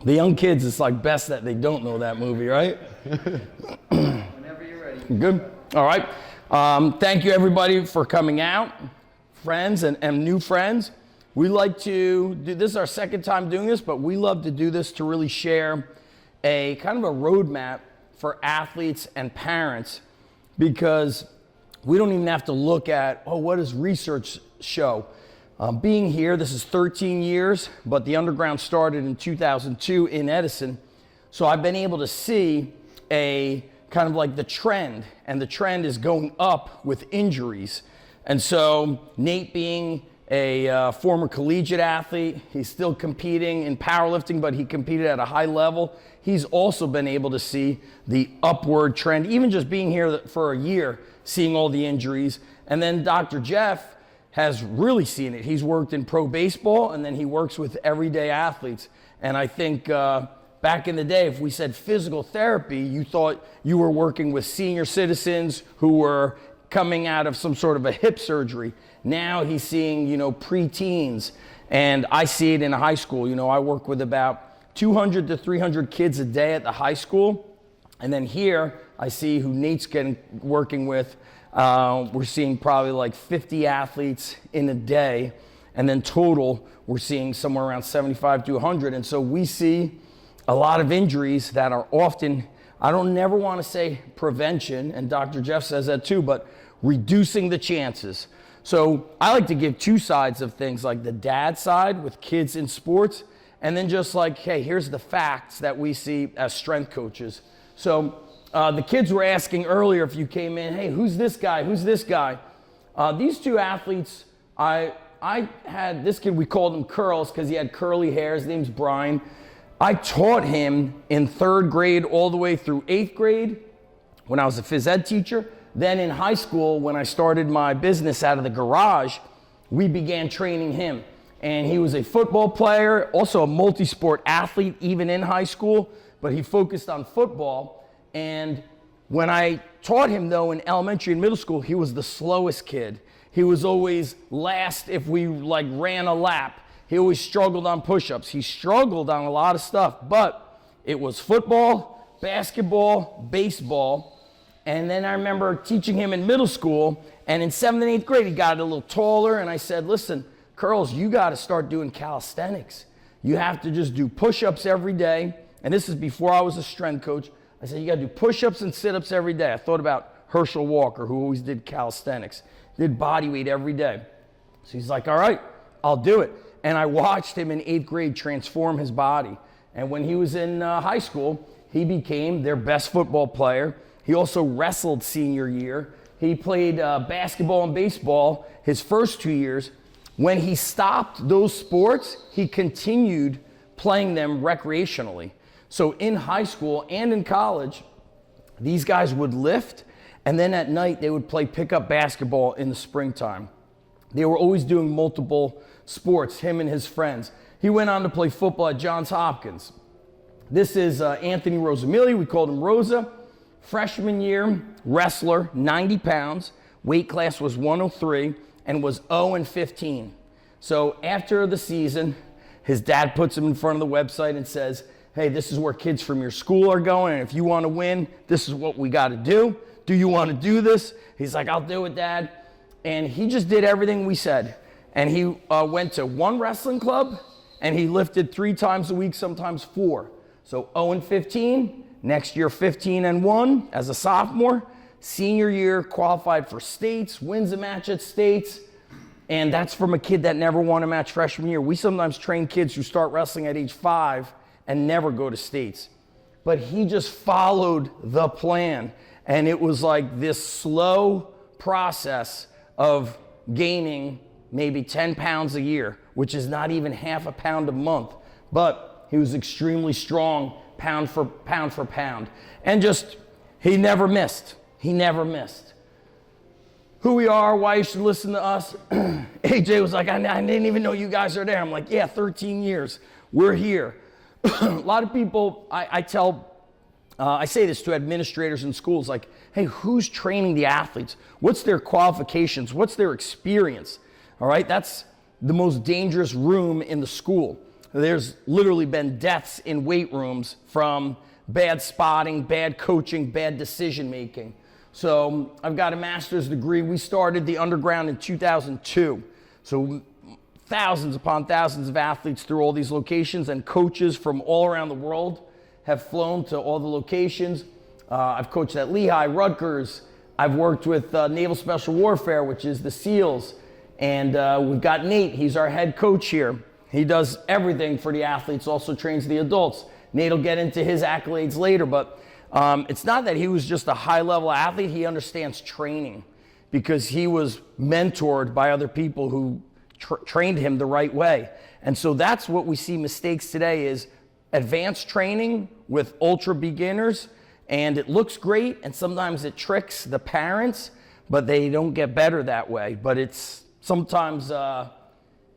The young kids, it's like best that they don't know that movie, right? Whenever you're ready. Good. All right. Thank you, everybody, for coming out, friends and new friends. We like to do this is our second time doing this, but we love to do this to really share a kind of a roadmap for athletes and parents, because we don't even have to look at, oh, what does research show? Being here, this is 13 years, but the underground started in 2002 in Edison. So I've been able to see a kind of like the trend, and the trend is going up with injuries. And so Nate, being a former collegiate athlete, he's still competing in powerlifting, but he competed at a high level. He's also been able to see the upward trend, even just being here for a year, seeing all the injuries. And then Dr. Jeff has really seen it. He's worked in pro baseball, and then he works with everyday athletes. And I think back in the day, if we said physical therapy, you thought you were working with senior citizens who were coming out of some sort of a hip surgery. Now he's seeing, preteens, and I see it in a high school. I work with about 200 to 300 kids a day at the high school. And then here, I see who Nate's working with. We're seeing probably like 50 athletes in a day. And then total, we're seeing somewhere around 75 to 100. And so we see a lot of injuries that are often, I don't never want to say prevention, and Dr. Jeff says that too, but reducing the chances. So I like to give two sides of things, like the dad side with kids in sports, and then just like, hey, here's the facts that we see as strength coaches. So the kids were asking earlier, if you came in, hey, who's this guy? Who's this guy? These two athletes, I had this kid, we called him Curls because he had curly hair. His name's Brian. I taught him in 3rd grade all the way through 8th grade when I was a phys ed teacher. Then in high school, when I started my business out of the garage, we began training him. And he was a football player, also a multi-sport athlete, even in high school, but he focused on football. And when I taught him, though, in elementary and middle school, he was the slowest kid. He was always last if we ran a lap. He always struggled on push-ups. He struggled on a lot of stuff, but it was football, basketball, baseball. And then I remember teaching him in middle school, and in 7th and 8th grade, he got a little taller, and I said, listen, Curls, you got to start doing calisthenics. You have to just do push-ups every day. And this is before I was a strength coach. I said, you got to do push-ups and sit-ups every day. I thought about Herschel Walker, who always did calisthenics, did body weight every day. So he's like, all right, I'll do it. And I watched him in 8th grade transform his body. And when he was in high school, he became their best football player. He also wrestled senior year. He played basketball and baseball his first 2 years. When he stopped those sports, he continued playing them recreationally. So in high school and in college, these guys would lift, and then at night they would play pickup basketball in the springtime. They were always doing multiple sports, him and his friends. He went on to play football at Johns Hopkins. This is Anthony Rosamili. We called him Rosa. Freshman year, wrestler, 90 pounds. Weight class was 103 and was 0-15. So after the season, his dad puts him in front of the website and says, hey, this is where kids from your school are going, and if you want to win, this is what we got to do. Do you want to do this? He's like, I'll do it, Dad. And he just did everything we said. And he went to 1 wrestling club, and he lifted 3 times a week, sometimes 4. So 0-15, next year 15-1 as a sophomore. Senior year, qualified for states, wins a match at states. And that's from a kid that never won a match freshman year. We sometimes train kids who start wrestling at age 5 and never go to states. But he just followed the plan. And it was like this slow process of gaining maybe 10 pounds a year, which is not even half a pound a month. But he was extremely strong, pound for pound. And just, he never missed. He never missed. Who we are, why you should listen to us. AJ was like, I didn't even know you guys are there. I'm like, yeah, 13 years. We're here. A lot of people, I say this to administrators in schools, like, hey, who's training the athletes? What's their qualifications? What's their experience? All right, that's the most dangerous room in the school. there's literally been deaths in weight rooms from bad spotting, bad coaching, bad decision making. So I've got a master's degree. We started the underground in 2002. So thousands upon thousands of athletes through all these locations, and coaches from all around the world have flown to all the locations. I've coached at Lehigh, Rutgers. I've worked with Naval Special Warfare, which is the SEALs. And we've got Nate, he's our head coach here. He does everything for the athletes, also trains the adults. Nate will get into his accolades later, but it's not that he was just a high-level athlete. He understands training because he was mentored by other people who trained him the right way. And so that's what we see mistakes today is advanced training with ultra beginners, and it looks great, and sometimes it tricks the parents, but they don't get better that way. But it's sometimes, how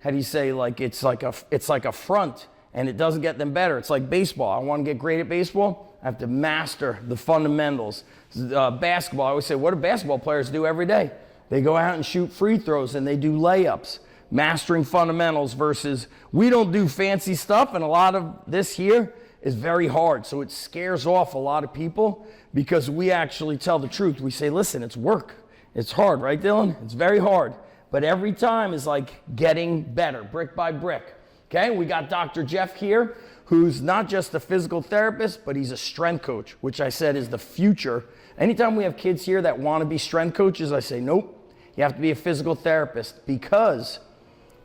do you say, like it's like a front, and it doesn't get them better. It's like baseball. I want to get great at baseball. I have to master the fundamentals. Basketball, I always say, what do basketball players do every day? They go out and shoot free throws, and they do layups. Mastering fundamentals versus we don't do fancy stuff, and a lot of this here is very hard. So it scares off a lot of people because we actually tell the truth. We say, listen, it's work. It's hard, right, Dylan? It's very hard. But every time is like getting better, brick by brick. Okay, we got Dr. Jeff here, who's not just a physical therapist, but he's a strength coach, which I said is the future. Anytime we have kids here that want to be strength coaches, I say, nope, you have to be a physical therapist because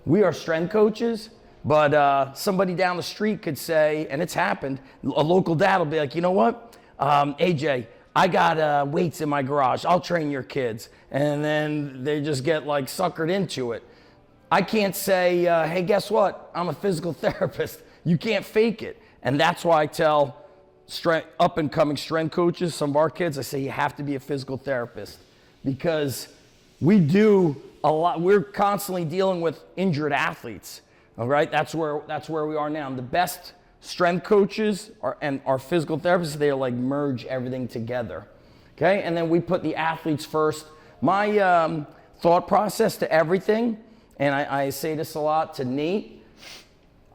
we are strength coaches, but somebody down the street could say, and it's happened, a local dad will be like, you know what, AJ, I got weights in my garage. I'll train your kids. And then they just get like suckered into it. I can't say, hey, guess what? I'm a physical therapist. You can't fake it. And that's why I tell up and coming strength coaches, some of our kids, I say you have to be a physical therapist because we do a lot. We're constantly dealing with injured athletes. All right, that's where we are now. And the best strength coaches and our physical therapists, they like merge everything together. Okay, and then we put the athletes first. My thought process to everything, and I say this a lot to Nate.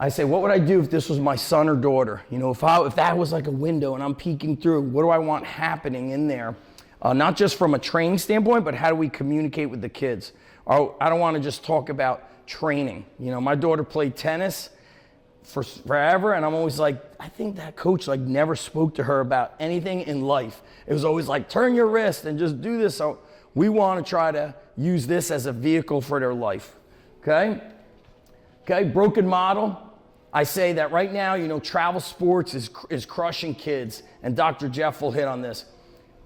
I say, what would I do if this was my son or daughter? You know, if that was like a window and I'm peeking through, what do I want happening in there? Not just from a training standpoint, but how do we communicate with the kids? I don't want to just talk about training. You know, my daughter played tennis for forever, and I'm always like, I think that coach like never spoke to her about anything in life. It was always like, turn your wrist and just do this. So we want to try to use this as a vehicle for their life. Okay? Okay, broken model. I say that right now, you know, travel sports is crushing kids, and Dr. Jeff will hit on this.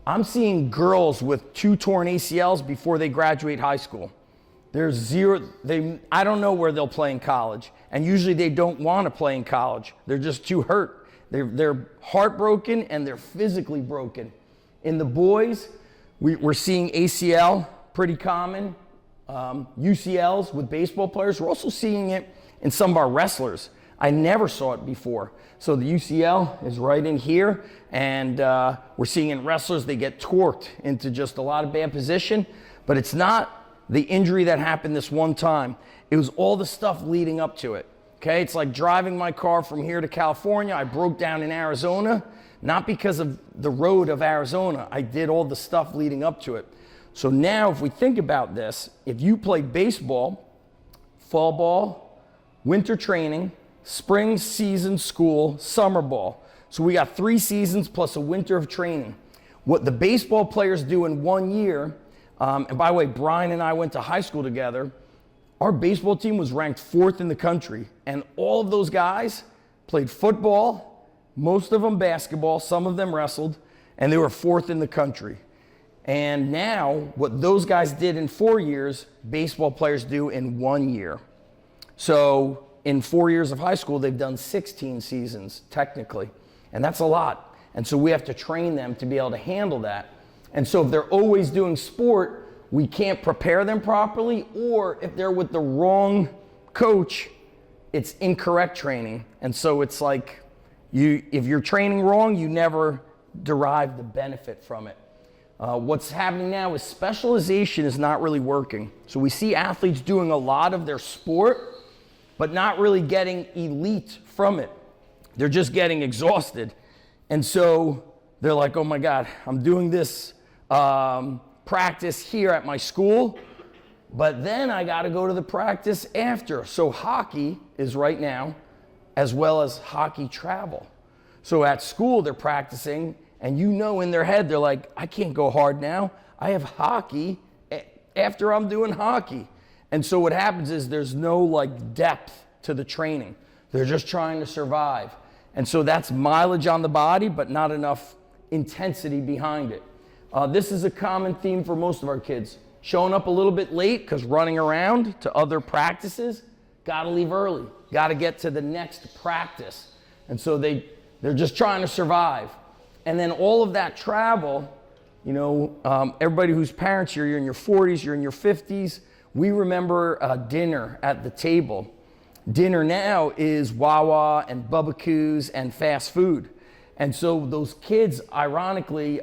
I'm seeing girls with 2 torn ACLs before they graduate high school. There's zero, I don't know where they'll play in college. And usually they don't want to play in college. They're just too hurt. They're heartbroken and they're physically broken. In the boys, we're seeing ACL, pretty common. UCLs with baseball players. We're also seeing it in some of our wrestlers. I never saw it before. So the UCL is right in here. And we're seeing in wrestlers, they get torqued into just a lot of bad position. But it's not the injury that happened this one time. It was all the stuff leading up to it. Okay, it's like driving my car from here to California. I broke down in Arizona, not because of the road of Arizona. I did all the stuff leading up to it. So now if we think about this, if you play baseball, fall ball, winter training, spring season school, summer ball. So we got 3 seasons plus a winter of training. What the baseball players do in 1 year, and by the way, Brian and I went to high school together. Our baseball team was ranked 4th in the country. And all of those guys played football, most of them basketball, some of them wrestled, and they were 4th in the country. And now, what those guys did in 4 years, baseball players do in 1 year. So in 4 years of high school, they've done 16 seasons, technically. And that's a lot. And so we have to train them to be able to handle that. And so if they're always doing sport, we can't prepare them properly, or if they're with the wrong coach, it's incorrect training. And so it's like, if you're training wrong, you never derive the benefit from it. What's happening now is specialization is not really working. So we see athletes doing a lot of their sport, but not really getting elite from it. They're just getting exhausted. And so they're like, oh my God, I'm doing this practice here at my school, but then I got to go to the practice after. So hockey is right now, as well as hockey travel. So at school they're practicing, and in their head, they're like, I can't go hard now. I have hockey after I'm doing hockey. And so what happens is there's no like depth to the training. They're just trying to survive. And so that's mileage on the body, but not enough intensity behind it. This is a common theme for most of our kids. Showing up a little bit late because running around to other practices, gotta leave early, gotta get to the next practice. And so they're just trying to survive. And then all of that travel, everybody whose parents you're in your 40s, you're in your 50s, we remember dinner at the table. Dinner now is Wawa and Bubba and fast food. And so those kids, ironically,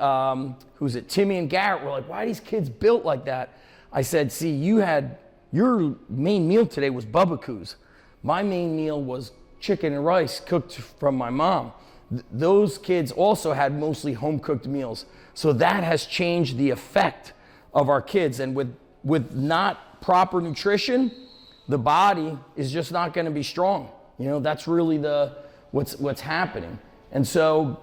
Timmy and Garrett were like, why are these kids built like that? I said, see, your main meal today was Bubba. My main meal was chicken and rice cooked from my mom. Those kids also had mostly home-cooked meals. So that has changed the effect of our kids. And with not proper nutrition, the body is just not going to be strong. That's really what's happening. And so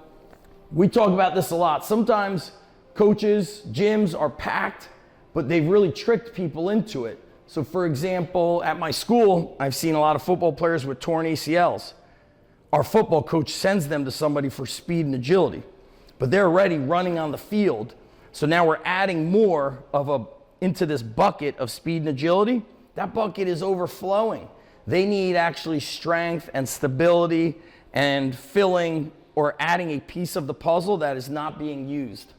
we talk about this a lot. Sometimes coaches, gyms are packed, but they've really tricked people into it. So for example, at my school, I've seen a lot of football players with torn ACLs. Our football coach sends them to somebody for speed and agility, but they're already running on the field. So now we're adding more into this bucket of speed and agility. That bucket is overflowing. They need actually strength and stability and filling or adding a piece of the puzzle that is not being used.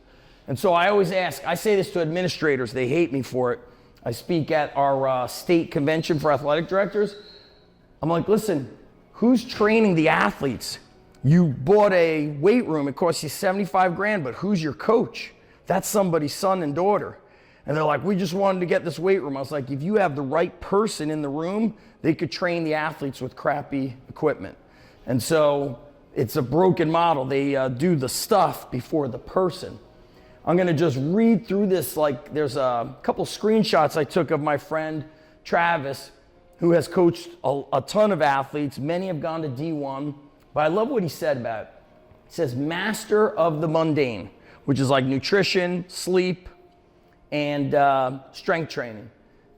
And so I always I say this to administrators, they hate me for it. I speak at our state convention for athletic directors. I'm like, listen, who's training the athletes? You bought a weight room, it costs you 75 grand, but who's your coach? That's somebody's son and daughter. And they're like, we just wanted to get this weight room. I was like, if you have the right person in the room, they could train the athletes with crappy equipment. And so it's a broken model. They do the stuff before the person. I'm gonna just read through this, like there's a couple screenshots I took of my friend Travis, who has coached a ton of athletes. Many have gone to D1, but I love what he said about it. He says, master of the mundane, which is like nutrition, sleep, and strength training.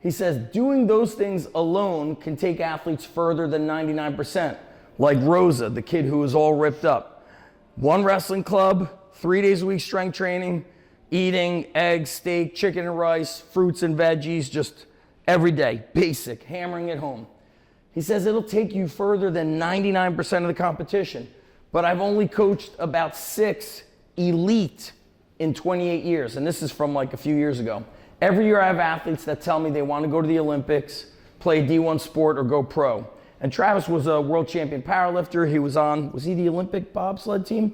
He says, doing those things alone can take athletes further than 99%, like Rosa, the kid who was all ripped up. One wrestling club, 3 days a week strength training, eating eggs, steak, chicken and rice, fruits and veggies, just every day, basic, hammering it home. He says it'll take you further than 99% of the competition, but I've only coached about 6 elite in 28 years, and this is from like a few years ago. Every year I have athletes that tell me they want to go to the Olympics, play a D1 sport, or go pro. And Travis was a world champion powerlifter. He was he the Olympic bobsled team?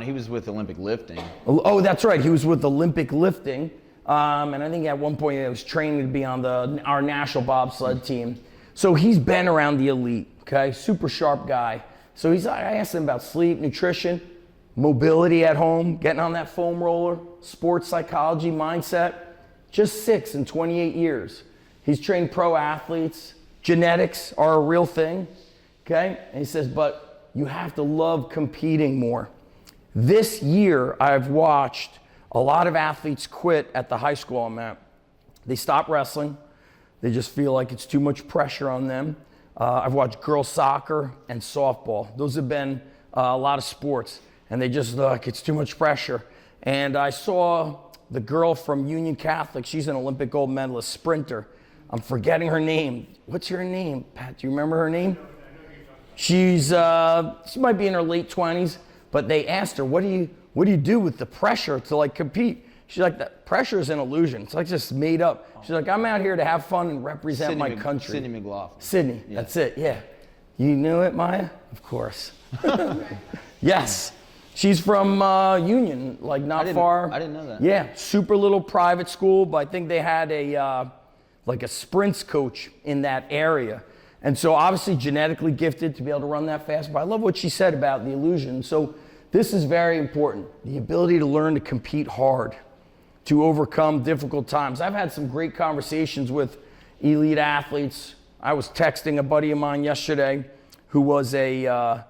He was with Olympic lifting. Oh, that's right. He was with Olympic lifting. And I think at one point he was training to be on our national bobsled team. So he's been around the elite, okay? Super sharp guy. So I asked him about sleep, nutrition, mobility at home, getting on that foam roller, sports psychology, mindset. Just 6 in 28 years. He's trained pro athletes. Genetics are a real thing, okay? And he says, but you have to love competing more. This year, I've watched a lot of athletes quit at the high school I'm at. They stop wrestling. They just feel like it's too much pressure on them. I've watched girls soccer and softball. Those have been a lot of sports, and they just like it's too much pressure. And I saw the girl from Union Catholic. She's an Olympic gold medalist sprinter. I'm forgetting her name. What's her name, Pat? Do you remember her name? She might be in her late 20s, but they asked her, what do you do with the pressure to like compete? She's like, that pressure is an illusion. It's like just made up. She's like, I'm out here to have fun and represent my country. Sydney McLaughlin. Sydney, yeah. That's it, yeah. You knew it, Maya? Of course. Yes. She's from Union, like not far. I didn't know that. Yeah, super little private school, but I think they had a sprints coach in that area. And so obviously genetically gifted to be able to run that fast. But I love what she said about the illusion. So this is very important. The ability to learn to compete hard, to overcome difficult times. I've had some great conversations with elite athletes. I was texting a buddy of mine yesterday who was a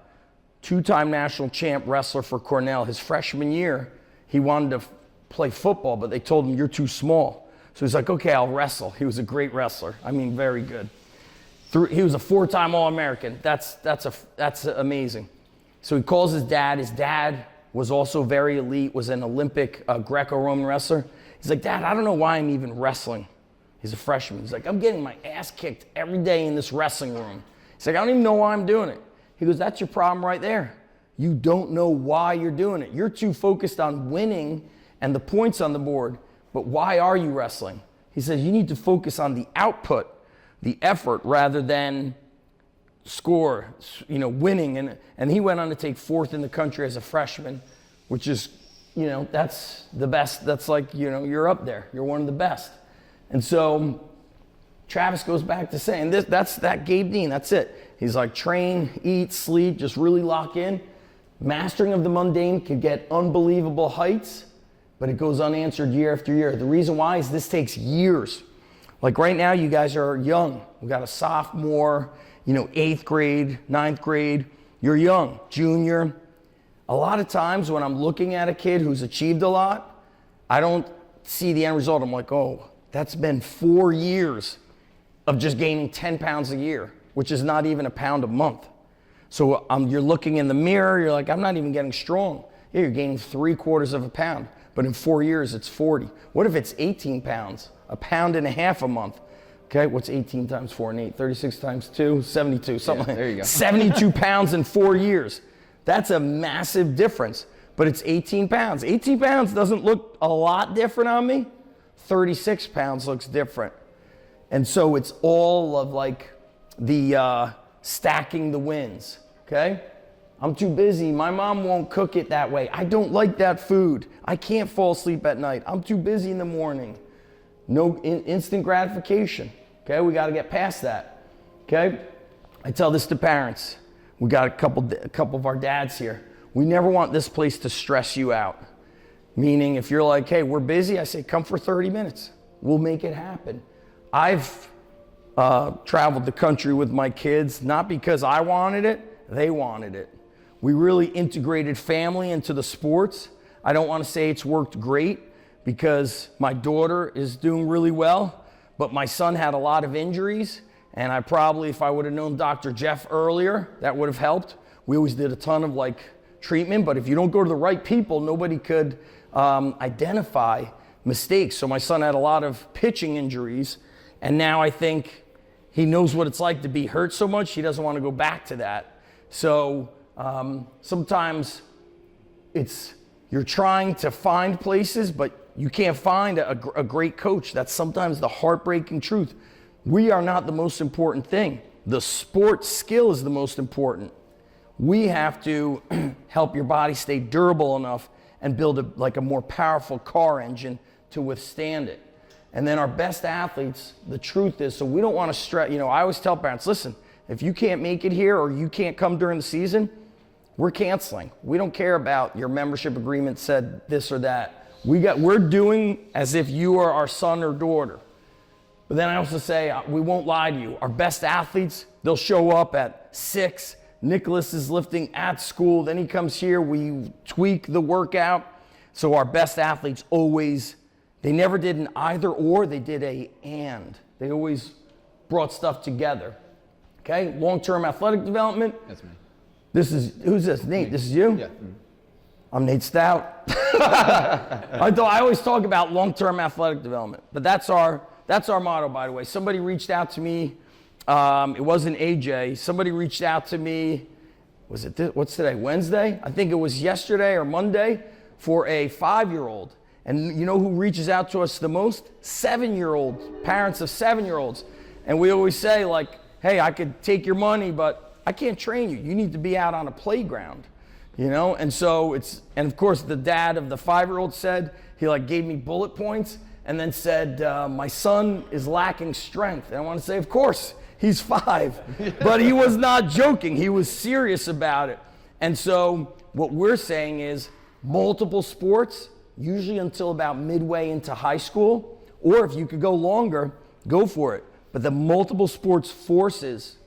two-time national champ wrestler for Cornell. His freshman year, he wanted to play football, but they told him, you're too small. So he's like, okay, I'll wrestle. He was a great wrestler. I mean, very good. He was a 4-time All-American. That's amazing. So he calls his dad. His dad was also very elite, was an Olympic Greco-Roman wrestler. He's like, Dad, I don't know why I'm even wrestling. He's a freshman. He's like, I'm getting my ass kicked every day in this wrestling room. He's like, I don't even know why I'm doing it. He goes, that's your problem right there. You don't know why you're doing it. You're too focused on winning and the points on the board, but why are you wrestling? He says, you need to focus on the output, the effort, rather than score, winning. And he went on to take 4th in the country as a freshman, which is, that's the best. That's like, you're up there. You're one of the best. And so Travis goes back to saying that's Gabe Dean, that's it. He's like, train, eat, sleep, just really lock in. Mastering of the mundane could get unbelievable heights, but it goes unanswered year after year. The reason why is this takes years. Like right now, you guys are young. We got a sophomore, 8th grade, 9th grade. You're young, junior. A lot of times when I'm looking at a kid who's achieved a lot, I don't see the end result. I'm like, oh, that's been 4 years of just gaining 10 pounds a year, which is not even a pound a month. So you're looking in the mirror, you're like, I'm not even getting strong. Yeah, you're gaining 3/4 of a pound, but in 4 years, it's 40. What if it's 18 pounds, a pound and a half a month? Okay, what's 18 times 4 and 8? 36 times 2, 72, something like that. There you go. 72 pounds in 4 years. That's a massive difference, but it's 18 pounds. 18 pounds doesn't look a lot different on me. 36 pounds looks different. And so it's all of like the stacking the wins, okay? I'm too busy. My mom won't cook it that way. I don't like that food. I can't fall asleep at night. I'm too busy in the morning. No instant gratification, okay? We got to get past that, okay? I tell this to parents. We got a couple of our dads here. We never want this place to stress you out. Meaning if you're like, hey, we're busy, I say, come for 30 minutes. We'll make it happen. I've traveled the country with my kids, not because I wanted it, they wanted it. We really integrated family into the sports. I don't want to say it's worked great because my daughter is doing really well, but my son had a lot of injuries, and I probably, if I would have known Dr. Jeff earlier, that would have helped. We always did a ton of treatment, but if you don't go to the right people, nobody could identify mistakes. So my son had a lot of pitching injuries, and now I think he knows what it's like to be hurt so much, he doesn't want to go back to that. So sometimes you're trying to find places, but you can't find a great coach. That's sometimes the heartbreaking truth. We are not the most important thing. The sport skill is the most important. We have to help your body stay durable enough and build a more powerful car engine to withstand it. And then our best athletes, the truth is, so we don't want to stress, I always tell parents, listen, if you can't make it here or you can't come during the season, we're canceling. We don't care about your membership agreement said this or that. We're doing as if you are our son or daughter. But then I also say, we won't lie to you. Our best athletes, they'll show up at 6. Nicholas is lifting at school. Then he comes here. We tweak the workout. So our best athletes always, they never did an either or. They did a and. They always brought stuff together. Okay? Long-term athletic development. That's me. Who's this? Nate, this is you? Yeah. I'm Nate Stout. I always talk about long-term athletic development, but that's our motto, by the way. Somebody reached out to me. It wasn't AJ. Somebody reached out to me. Was it what's today? Wednesday? I think it was yesterday or Monday for a 5-year-old. And you know who reaches out to us the most? 7-year-olds, parents of 7-year-olds. And we always say hey, I could take your money, but I can't train you. You need to be out on a playground, And so and of course the dad of the 5-year-old said, he gave me bullet points and then said, my son is lacking strength. And I want to say, of course, He's 5. But he was not joking. He was serious about it. And so what we're saying is multiple sports, usually until about midway into high school, or if you could go longer, go for it. But the multiple sports forces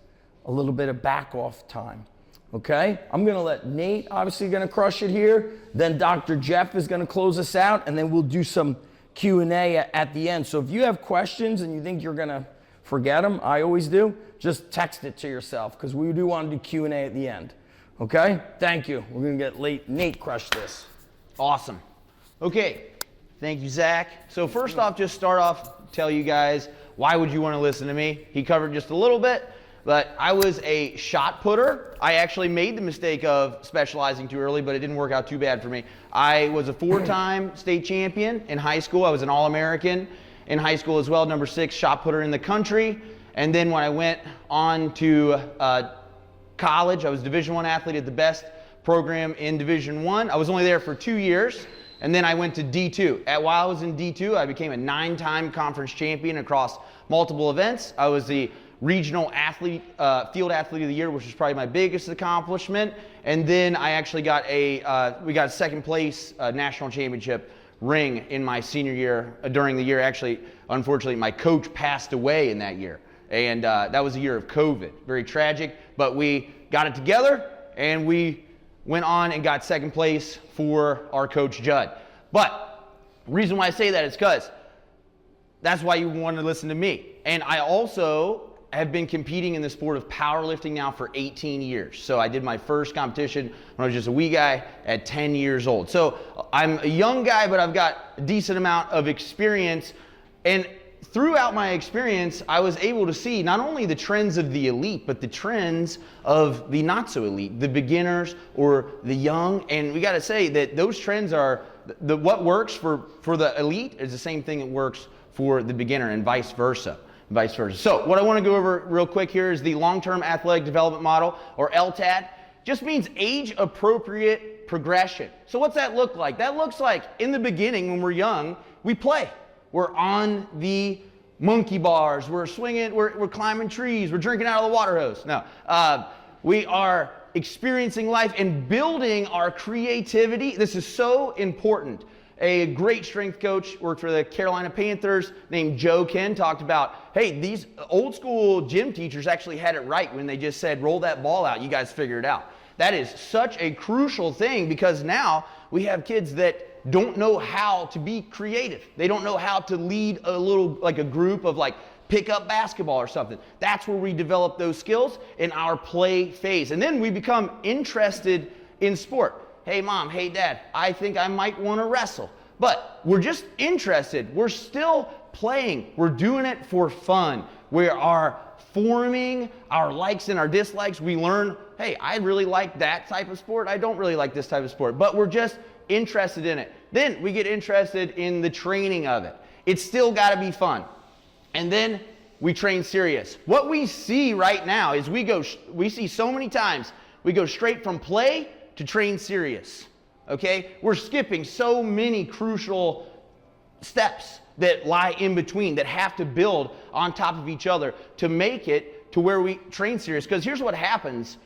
a little bit of back off time. Okay, I'm gonna let Nate, obviously gonna crush it here. Then Dr. Jeff is gonna close us out, and then we'll do some Q&A at the end. So if you have questions and you think you're gonna forget them, I always do, just text it to yourself, because we do want to do Q&A at the end. Okay, thank you. We're gonna get Nate crush this. Awesome. Okay, thank you, Zach. So first off, just start off, tell you guys, why would you wanna listen to me? He covered just a little bit. But I was a shot putter. I actually made the mistake of specializing too early, but it didn't work out too bad for me. I was a 4-time state champion in high school. I was an All-American in high school as well, number 6 shot putter in the country. And then when I went on to college, I was a Division I athlete at the best program in Division I. I was only there for 2 years, and then I went to D2. While I was in D2, I became a 9-time conference champion across multiple events. I was the regional athlete, field athlete of the year, which was probably my biggest accomplishment. And then I actually got we got a 2nd place national championship ring in my senior year. During the year, actually, unfortunately, my coach passed away in that year. And that was a year of COVID. Very tragic, but we got it together and we went on and got 2nd place for our coach Judd. But the reason why I say that is because that's why you want to listen to me. And I also have been competing in the sport of powerlifting now for 18 years. So I did my first competition when I was just a wee guy at 10 years old. So I'm a young guy, but I've got a decent amount of experience. And throughout my experience, I was able to see not only the trends of the elite, but the trends of the not so elite, the beginners or the young. And we got to say that those trends are what works for the elite is the same thing that works for the beginner, and vice versa. So what I want to go over real quick here is the long-term athletic development model, or LTAD. Just means age-appropriate progression. So what's that look like? That looks like in the beginning when we're young, we play. We're on the monkey bars, we're swinging, we're climbing trees, we're drinking out of the water hose. No, we are experiencing life and building our creativity. This is so important. A great strength coach, worked for the Carolina Panthers, named Joe Ken, talked about, hey, these old school gym teachers actually had it right when they just said, roll that ball out, you guys figure it out. That is such a crucial thing, because now we have kids that don't know how to be creative. They don't know how to lead a little, like a group of pick up basketball or something. That's where we develop those skills in our play phase. And then we become interested in sport. Hey mom, hey dad, I think I might want to wrestle. But we're just interested. We're still playing. We're doing it for fun. We are forming our likes and our dislikes. We learn, hey, I really like that type of sport. I don't really like this type of sport. But we're just interested in it. Then we get interested in the training of it. It's still got to be fun. And then we train serious. What we see right now is we see so many times, we go straight from play to train serious, okay? We're skipping so many crucial steps that lie in between, that have to build on top of each other to make it to where we train serious. Because here's what happens.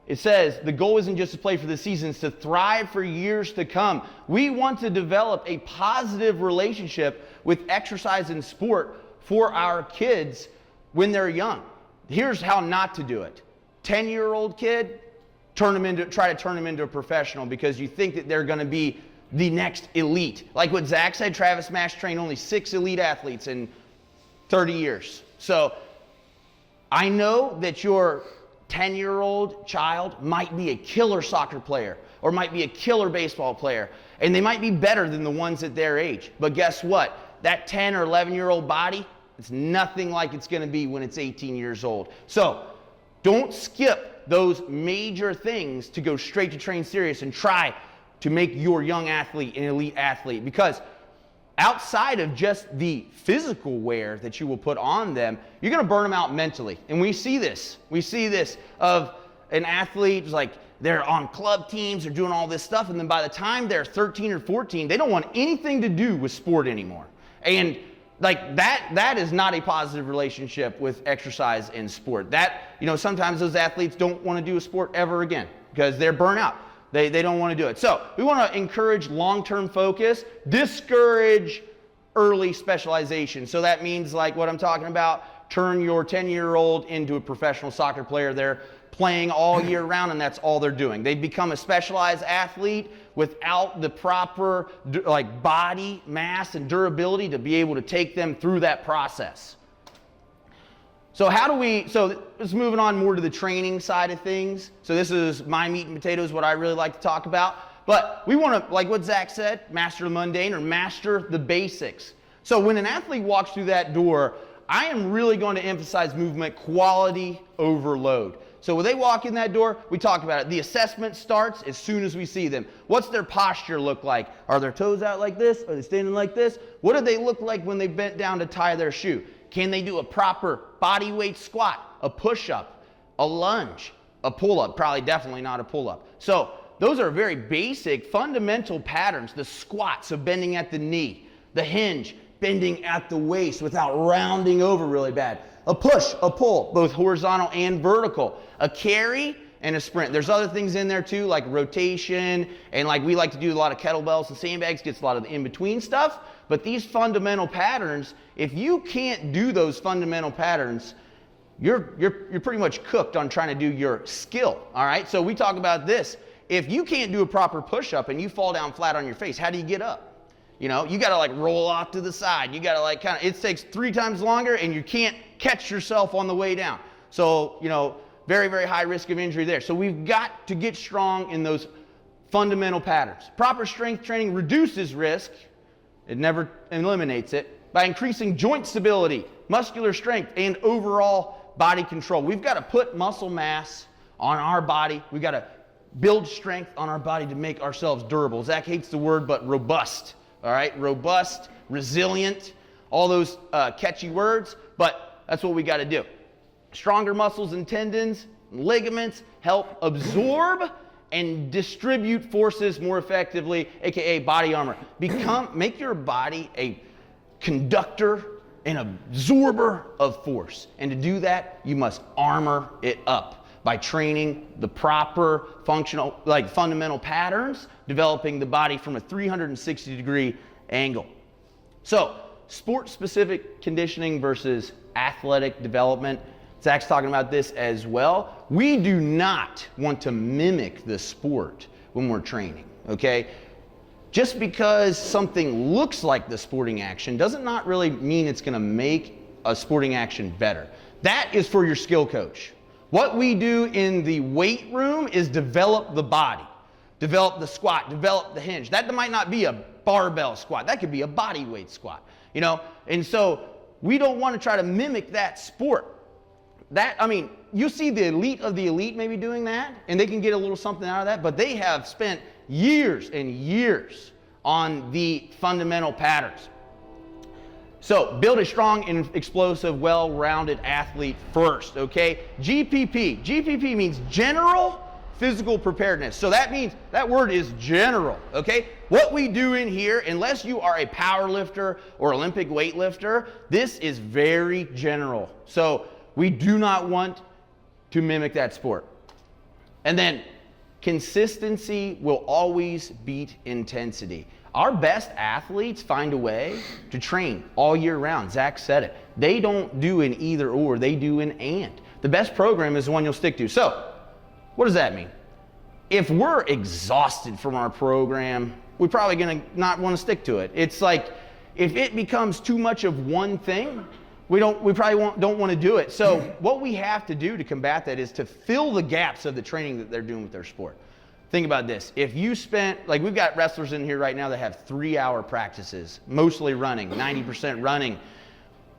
It says the goal isn't just to play for the season, it's to thrive for years to come. We want to develop a positive relationship with exercise and sport for our kids when they're young. Here's how not to do it. 10-year-old kid, try to turn them into a professional because you think that they're going to be the next elite. Like what Zach said, Travis Mash trained only 6 elite athletes in 30 years. So I know that your 10-year-old child might be a killer soccer player or might be a killer baseball player, and they might be better than the ones at their age. But guess what? That 10 or 11-year-old body, it's nothing like it's going to be when it's 18 years old. So don't skip those major things to go straight to train serious and try to make your young athlete an elite athlete, because outside of just the physical wear that you will put on them, you're going to burn them out mentally. And we see this of an athlete, like they're on club teams, they're doing all this stuff, and then by the time they're 13 or 14, they don't want anything to do with sport anymore. And like that is not a positive relationship with exercise and sport. That, sometimes those athletes don't want to do a sport ever again because they're burnt out. They don't want to do it. So we want to encourage long-term focus, discourage early specialization. So that means like what I'm talking about, turn your 10-year-old into a professional soccer player. They're playing all year round and that's all they're doing. They become a specialized athlete without the proper like body mass and durability to be able to take them through that process. So let's moving on more to the training side of things. So this is my meat and potatoes, what I really like to talk about. But we want to, like what Zach said, master the mundane or master the basics. So when an athlete walks through that door, I am really going to emphasize movement quality over load. So when they walk in that door, we talk about it. The assessment starts as soon as we see them. What's their posture look like? Are their toes out like this? Are they standing like this? What do they look like when they bent down to tie their shoe? Can they do a proper body weight squat, a push-up, a lunge, a pull-up? Probably definitely not a pull-up. So those are very basic, fundamental patterns. The squat, so bending at the knee. The hinge, bending at the waist without rounding over really bad. A push, a pull, both horizontal and vertical. A carry and a sprint. There's other things in there too, like rotation, and like we like to do a lot of kettlebells and sandbags, gets a lot of the in-between stuff. But these fundamental patterns, if you can't do those fundamental patterns, you're pretty much cooked on trying to do your skill, all right? So we talk about this. If you can't do a proper push-up and you fall down flat on your face, how do you get up? You gotta like roll off to the side. You gotta like it takes 3 times longer and you can't catch yourself on the way down. So, very, very high risk of injury there. So we've got to get strong in those fundamental patterns. Proper strength training reduces risk. It never eliminates it by increasing joint stability, muscular strength, and overall body control. We've got to put muscle mass on our body. We've got to build strength on our body to make ourselves durable. Zach hates the word, but robust. All right, robust, resilient, all those catchy words, but that's what we got to do. Stronger muscles and tendons, ligaments help absorb and distribute forces more effectively, aka body armor. Make your body a conductor and absorber of force. And to do that, you must armor it up by training the proper functional, like fundamental patterns, developing the body from a 360-degree angle. So, sport-specific conditioning versus athletic development. Zach's talking about this as well. We do not want to mimic the sport when we're training, okay? Just because something looks like the sporting action doesn't not really mean it's gonna make a sporting action better. That is for your skill coach. What we do in the weight room is develop the body, develop the squat, develop the hinge. That might not be a barbell squat. That could be a body weight squat, And so we don't want to try to mimic that sport. You see the elite of the elite maybe doing that, and they can get a little something out of that, but they have spent years and years on the fundamental patterns. So build a strong and explosive, well-rounded athlete first, okay? GPP. GPP means general physical preparedness. So that means, that word is general, okay? What we do in here, unless you are a power lifter or Olympic weightlifter, this is very general. So we do not want to mimic that sport. And then consistency will always beat intensity. Our best athletes find a way to train all year round. Zach said it. They don't do an either or, they do an and. The best program is the one you'll stick to. So, what does that mean? If we're exhausted from our program, we're probably gonna not wanna stick to it. It's like, if it becomes too much of one thing, we probably don't want to do it. So what we have to do to combat that is to fill the gaps of the training that they're doing with their sport. Think about this. If you spent, like we've got wrestlers in here right now that have 3-hour practices, mostly running, 90% running.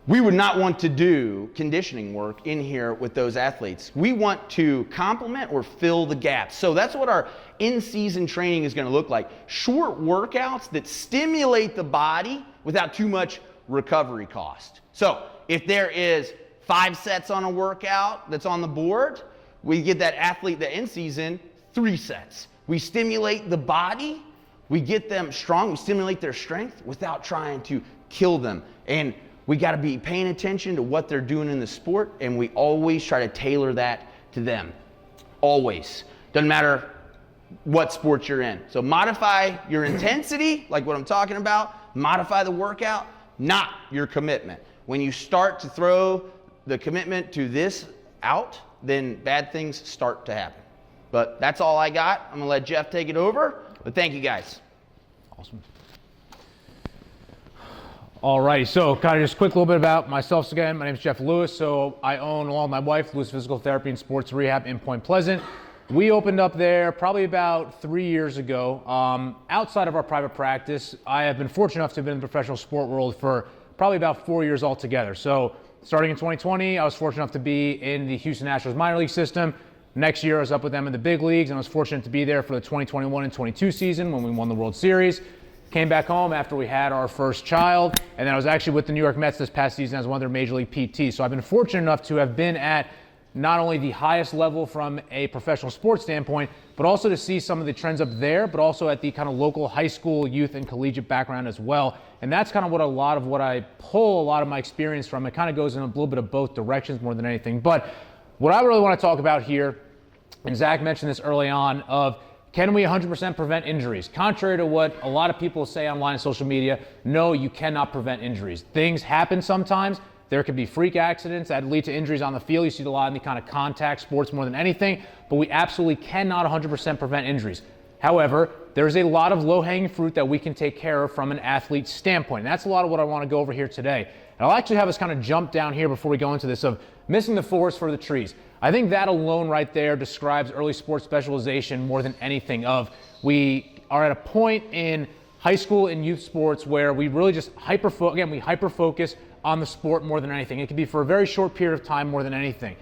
We would not want to do conditioning work in here with those athletes. We want to complement or fill the gaps. So that's what our in-season training is going to look like. Short workouts that stimulate the body without too much recovery cost. So if there is 5 sets on a workout that's on the board, we get that athlete that in season 3 sets. We stimulate the body, we get them strong, we stimulate their strength without trying to kill them. And we got to be paying attention to what they're doing in the sport, and we always try to tailor that to them. Always. Doesn't matter what sport you're in. So modify your intensity, like what I'm talking about. Modify the workout, not your commitment. When you start to throw the commitment to this out, then bad things start to happen. But that's all I got. I'm going to let Jeff take it over. But thank you, guys. Awesome. All right, so kind of just a quick little bit about myself again. My name is Jeff Lewis. So I own, along with my wife, Lewis Physical Therapy and Sports Rehab in Point Pleasant. We opened up there probably about 3 years ago. Outside of our private practice, I have been fortunate enough to have been in the professional sport world for probably about 4 years altogether. So starting in 2020, I was fortunate enough to be in the Houston Astros minor league system. Next year, I was up with them in the big leagues, and I was fortunate to be there for the 2021 and 22 season when we won the World Series. Came back home after we had our first child, and then I was actually with the New York Mets this past season as one of their major league PTs. So I've been fortunate enough to have been at not only the highest level from a professional sports standpoint, but also to see some of the trends up there, but also at the kind of local high school, youth, and collegiate background as well. And that's kind of what a lot of what I pull a lot of my experience from. It kind of goes in a little bit of both directions more than anything. But what I really want to talk about here, and Zach mentioned this early on, of can we 100% prevent injuries? Contrary to what a lot of people say online and social media, no, you cannot prevent injuries. Things happen sometimes. There could be freak accidents that lead to injuries on the field. You see it a lot in the kind of contact sports more than anything, but we absolutely cannot 100% prevent injuries. However, there's a lot of low-hanging fruit that we can take care of from an athlete's standpoint. And that's a lot of what I want to go over here today. And I'll actually have us kind of jump down here before we go into this of missing the forest for the trees. I think that alone right there describes early sports specialization more than anything. Of we are at a point in high school and youth sports where we really just hyper-focus on the sport more than anything. It can be for a very short period of time more than anything.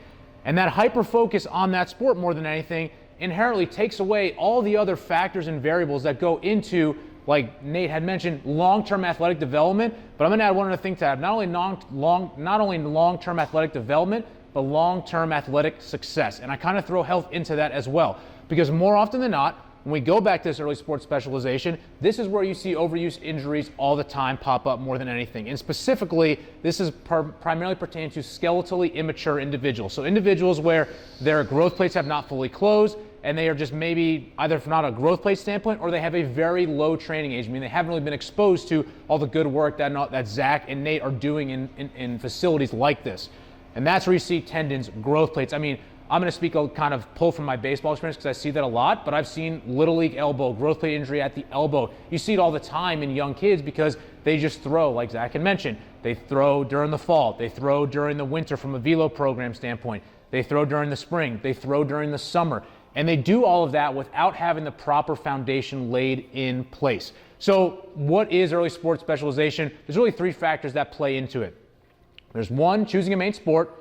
And that hyper-focus on that sport more than anything inherently takes away all the other factors and variables that go into, like Nate had mentioned, long-term athletic development. But I'm going to add one other thing to that. Not only long-term athletic development, but long-term athletic success. And I kind of throw health into that as well. Because more often than not, when we go back to this early sports specialization, this is where you see overuse injuries all the time pop up more than anything. And specifically, this is primarily pertaining to skeletally immature individuals. So individuals where their growth plates have not fully closed, and they are just maybe either from not a growth plate standpoint, or they have a very low training age. I mean, they haven't really been exposed to all the good work that Zach and Nate are doing in facilities like this. And that's where you see tendons, growth plates. I mean, I'm going to speak a kind of pull from my baseball experience because I see that a lot, but I've seen Little League elbow, growth plate injury at the elbow. You see it all the time in young kids because they just throw, like Zach had mentioned. They throw during the fall. They throw during the winter from a velo program standpoint. They throw during the spring. They throw during the summer. And they do all of that without having the proper foundation laid in place. So what is early sports specialization? There's really three factors that play into it. There's one, choosing a main sport.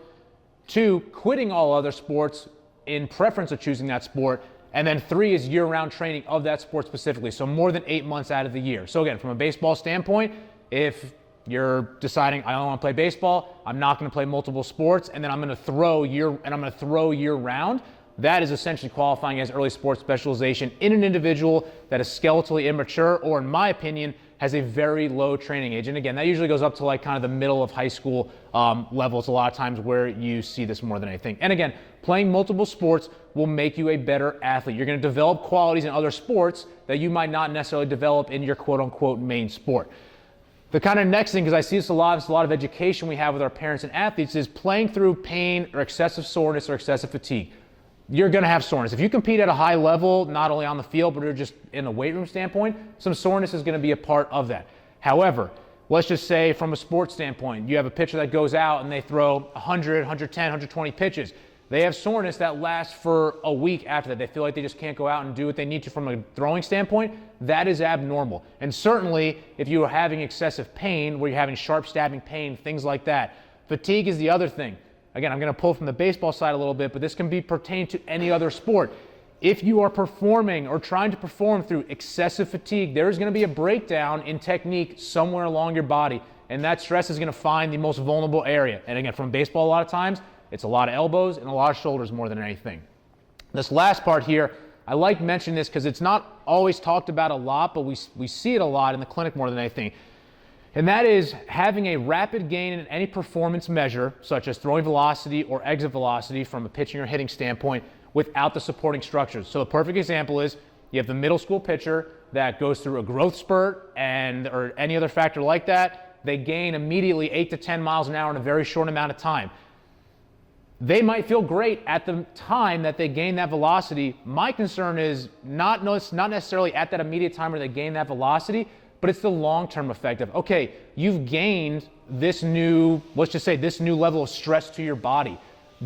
Two, quitting all other sports in preference of choosing that sport. And then three is year-round training of that sport specifically. So more than 8 months out of the year. So again, from a baseball standpoint, if you're deciding I don't want to play baseball, I'm not going to play multiple sports, and then I'm going to throw year-round, that is essentially qualifying as early sports specialization in an individual that is skeletally immature, or in my opinion, has a very low training age. And again, that usually goes up to like kind of the middle of high school levels a lot of times where you see this more than anything. And again, playing multiple sports will make you a better athlete. You're going to develop qualities in other sports that you might not necessarily develop in your quote-unquote main sport. The kind of next thing, because I see this a lot, it's a lot of education we have with our parents and athletes, is playing through pain or excessive soreness or excessive fatigue. You're going to have soreness. If you compete at a high level, not only on the field, but you're just in a weight room standpoint, some soreness is going to be a part of that. However, let's just say from a sports standpoint, you have a pitcher that goes out and they throw 100, 110, 120 pitches. They have soreness that lasts for a week after that. They feel like they just can't go out and do what they need to from a throwing standpoint. That is abnormal. And certainly, if you are having excessive pain, where you're having sharp stabbing pain, things like that. Fatigue is the other thing. Again, I'm going to pull from the baseball side a little bit, but this can be pertained to any other sport. If you are performing or trying to perform through excessive fatigue, there is going to be a breakdown in technique somewhere along your body, and that stress is going to find the most vulnerable area. And again, from baseball, a lot of times, it's a lot of elbows and a lot of shoulders more than anything. This last part here, I like mentioning this because it's not always talked about a lot, but we see it a lot in the clinic more than anything. And that is having a rapid gain in any performance measure, such as throwing velocity or exit velocity from a pitching or hitting standpoint, without the supporting structures. So a perfect example is you have the middle school pitcher that goes through a growth spurt or any other factor like that. They gain immediately 8 to 10 miles an hour in a very short amount of time. They might feel great at the time that they gain that velocity. My concern is not necessarily at that immediate time where they gain that velocity, but it's the long-term effect of, okay, you've gained this new, let's just say this new level of stress to your body.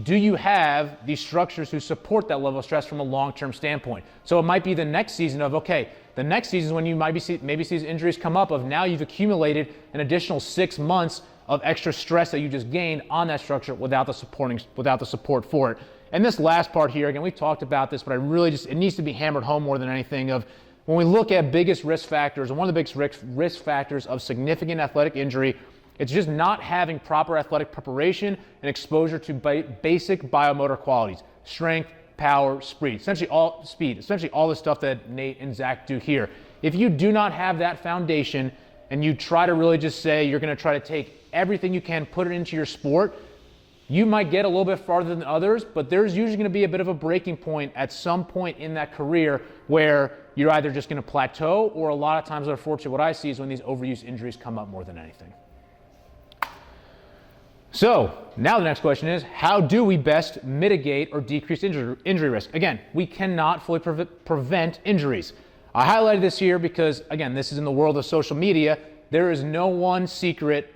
Do you have these structures who support that level of stress from a long-term standpoint? So it might be the next season of, okay, the next season is when you maybe see these injuries come up of now you've accumulated an additional 6 months of extra stress that you just gained on that structure without the support for it. And this last part here, again, we've talked about this, but it needs to be hammered home more than anything of when we look at biggest risk factors, and one of the biggest risk factors of significant athletic injury, it's just not having proper athletic preparation and exposure to basic biomotor qualities, strength, power, speed, essentially all the stuff that Nate and Zach do here. If you do not have that foundation and you try to really just say you're going to try to take everything you can, put it into your sport, you might get a little bit farther than others, but there's usually going to be a bit of a breaking point at some point in that career where you're either just going to plateau, or a lot of times, unfortunately, what I see is when these overuse injuries come up more than anything. So now the next question is, how do we best mitigate or decrease injury risk? Again, we cannot fully prevent injuries. I highlighted this here because, again, this is in the world of social media. There is no one secret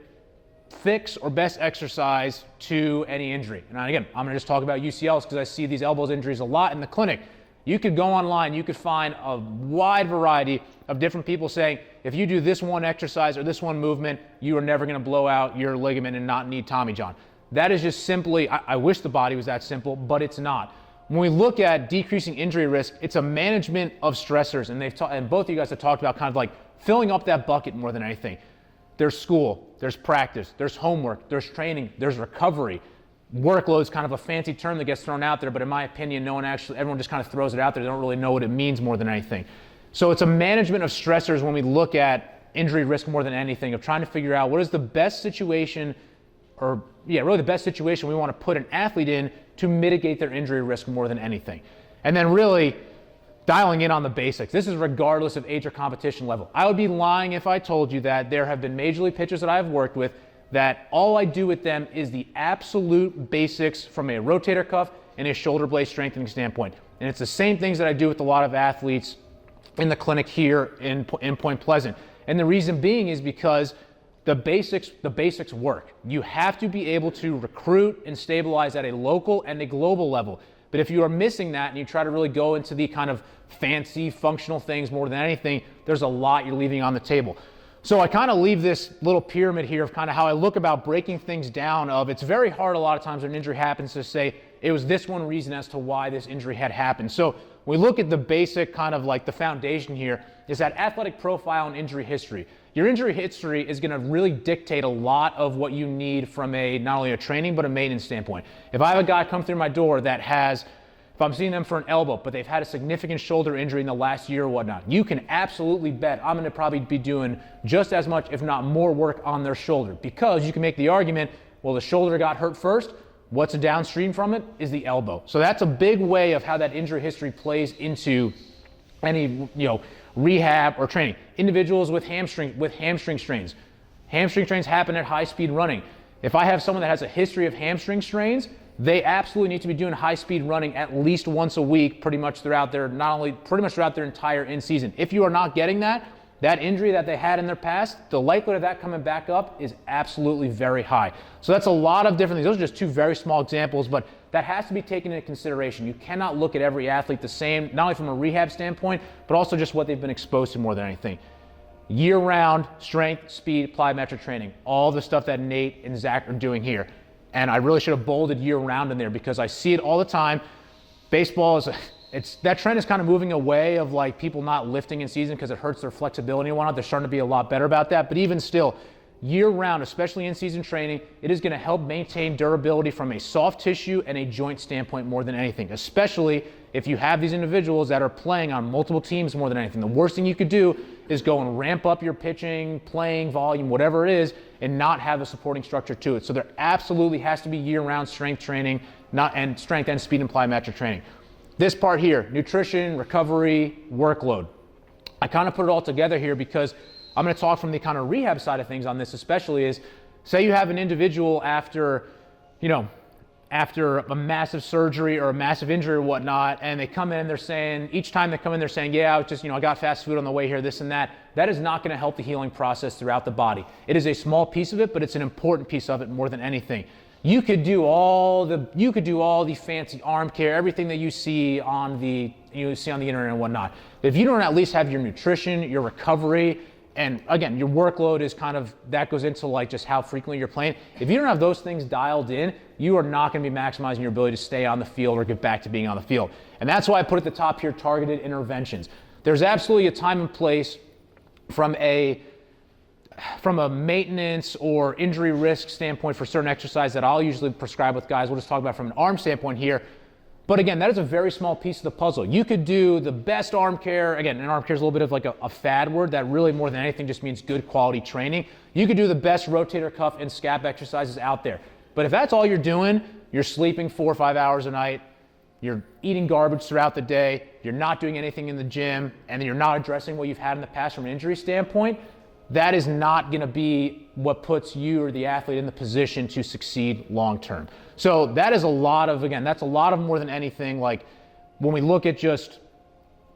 fix or best exercise to any injury. And again, I'm going to just talk about UCLs because I see these elbows injuries a lot in the clinic. You could go online, you could find a wide variety of different people saying, if you do this one exercise or this one movement, you are never going to blow out your ligament and not need Tommy John. That is just simply, I wish the body was that simple, but it's not. When we look at decreasing injury risk, it's a management of stressors, and both of you guys have talked about kind of like filling up that bucket more than anything. There's school, there's practice, there's homework, there's training, there's recovery. Workload is kind of a fancy term that gets thrown out there, but in my opinion, everyone just kind of throws it out there. They don't really know what it means more than anything. So it's a management of stressors when we look at injury risk more than anything, of trying to figure out what is the best situation, really the best situation we want to put an athlete in to mitigate their injury risk more than anything. And then really dialing in on the basics. This is regardless of age or competition level. I would be lying if I told you that there have been major league pitchers that I've worked with that all I do with them is the absolute basics from a rotator cuff and a shoulder blade strengthening standpoint. And it's the same things that I do with a lot of athletes in the clinic here in Point Pleasant. And the reason being is because the basics work. You have to be able to recruit and stabilize at a local and a global level. But if you are missing that and you try to really go into the kind of fancy functional things more than anything, there's a lot you're leaving on the table. So I kind of leave this little pyramid here of kind of how I look about breaking things down of it's very hard a lot of times when an injury happens to say it was this one reason as to why this injury had happened. So we look at the basic kind of like the foundation here is that athletic profile and injury history. Your injury history is going to really dictate a lot of what you need from not only a training but a maintenance standpoint. If I have a guy come through my door that has, if I'm seeing them for an elbow, but they've had a significant shoulder injury in the last year or whatnot, you can absolutely bet I'm going to probably be doing just as much, if not more work on their shoulder, because you can make the argument, well, the shoulder got hurt first. What's downstream from it is the elbow. So that's a big way of how that injury history plays into any, rehab or training. Individuals with hamstring strains. Hamstring strains happen at high speed running. If I have someone that has a history of hamstring strains, they absolutely need to be doing high-speed running at least once a week, pretty much throughout their entire in-season. If you are not getting that injury that they had in their past, the likelihood of that coming back up is absolutely very high. So that's a lot of different things. Those are just two very small examples, but that has to be taken into consideration. You cannot look at every athlete the same, not only from a rehab standpoint, but also just what they've been exposed to more than anything. Year-round strength, speed, plyometric training, all the stuff that Nate and Zach are doing here. And I really should have bolded year-round in there because I see it all the time. Baseball that trend is kind of moving away of like people not lifting in season because it hurts their flexibility and whatnot. They're starting to be a lot better about that. But even still, year-round, especially in-season training, it is going to help maintain durability from a soft tissue and a joint standpoint more than anything, especially if you have these individuals that are playing on multiple teams more than anything. The worst thing you could do is go and ramp up your pitching, playing volume, whatever it is, and not have a supporting structure to it. So there absolutely has to be year-round strength training, and strength and speed and plyometric training. This part here, nutrition, recovery, workload. I kind of put it all together here because I'm going to talk from the kind of rehab side of things on this, especially is, say you have an individual after a massive surgery or a massive injury or whatnot, and they come in, they're saying, each time they come in, they're saying, yeah, I was just, I got fast food on the way here, this and that. That is not going to help the healing process throughout the body. It is a small piece of it, but it's an important piece of it more than anything. You could do all the fancy arm care, everything that you see on the internet and whatnot. If you don't at least have your nutrition, your recovery, and again, your workload is kind of, that goes into like just how frequently you're playing. If you don't have those things dialed in, you are not going to be maximizing your ability to stay on the field or get back to being on the field. And that's why I put at the top here, targeted interventions. There's absolutely a time and place from a maintenance or injury risk standpoint for certain exercise that I'll usually prescribe with guys. We'll just talk about from an arm standpoint here. But again, that is a very small piece of the puzzle. You could do the best arm care. Again, and arm care is a little bit of like a fad word that really more than anything just means good quality training. You could do the best rotator cuff and scap exercises out there. But if that's all you're doing, you're sleeping 4 or 5 hours a night, you're eating garbage throughout the day, you're not doing anything in the gym, and then you're not addressing what you've had in the past from an injury standpoint, that is not going to be what puts you or the athlete in the position to succeed long term. So that is a lot of, again, that's a lot of more than anything. Like when we look at just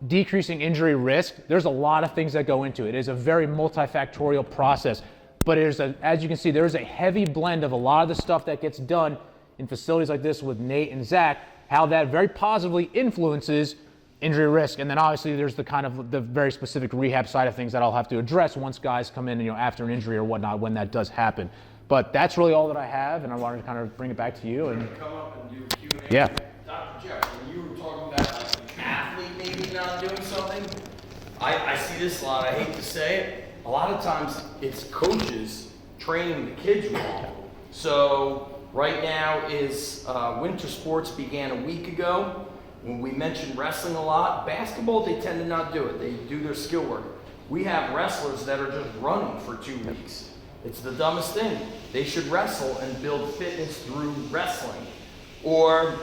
decreasing injury risk, there's a lot of things that go into it. It is a very multifactorial process, but as you can see, there's a heavy blend of a lot of the stuff that gets done in facilities like this with Nate and Zach, how that very positively influences injury risk. And then obviously there's the kind of the very specific rehab side of things that I'll have to address once guys come in, after an injury or whatnot, when that does happen. But that's really all that I have, and I wanted to kind of bring it back to you. And come up and do Q&A. Yeah. Dr. Jeff, when you were talking about like an athlete maybe not doing something, I see this a lot. I hate to say it. A lot of times it's coaches training the kids wrong. So right now is winter sports began a week ago. When we mentioned wrestling a lot, basketball, they tend to not do it. They do their skill work. We have wrestlers that are just running for 2 weeks. It's the dumbest thing. They should wrestle and build fitness through wrestling. Or,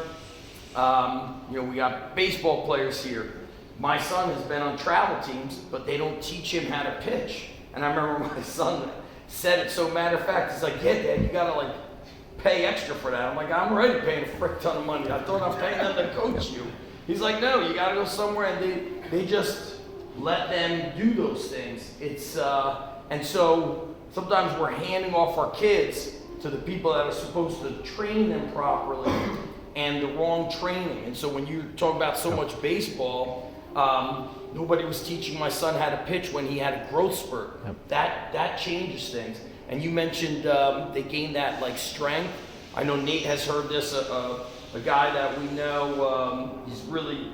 we got baseball players here. My son has been on travel teams, but they don't teach him how to pitch. And I remember my son said it so matter of fact, he's like, yeah, Dad, you gotta pay extra for that. I'm like, I'm already paying a frick ton of money. I thought I was paying them to coach you. He's like, no, you gotta go somewhere, and they just let them do those things. It's and so sometimes we're handing off our kids to the people that are supposed to train them properly and the wrong training. And so when you talk about so much baseball, nobody was teaching my son how to pitch when he had a growth spurt. Yep. That changes things. And you mentioned they gain that strength. I know Nate has heard this. A guy that we know, he's really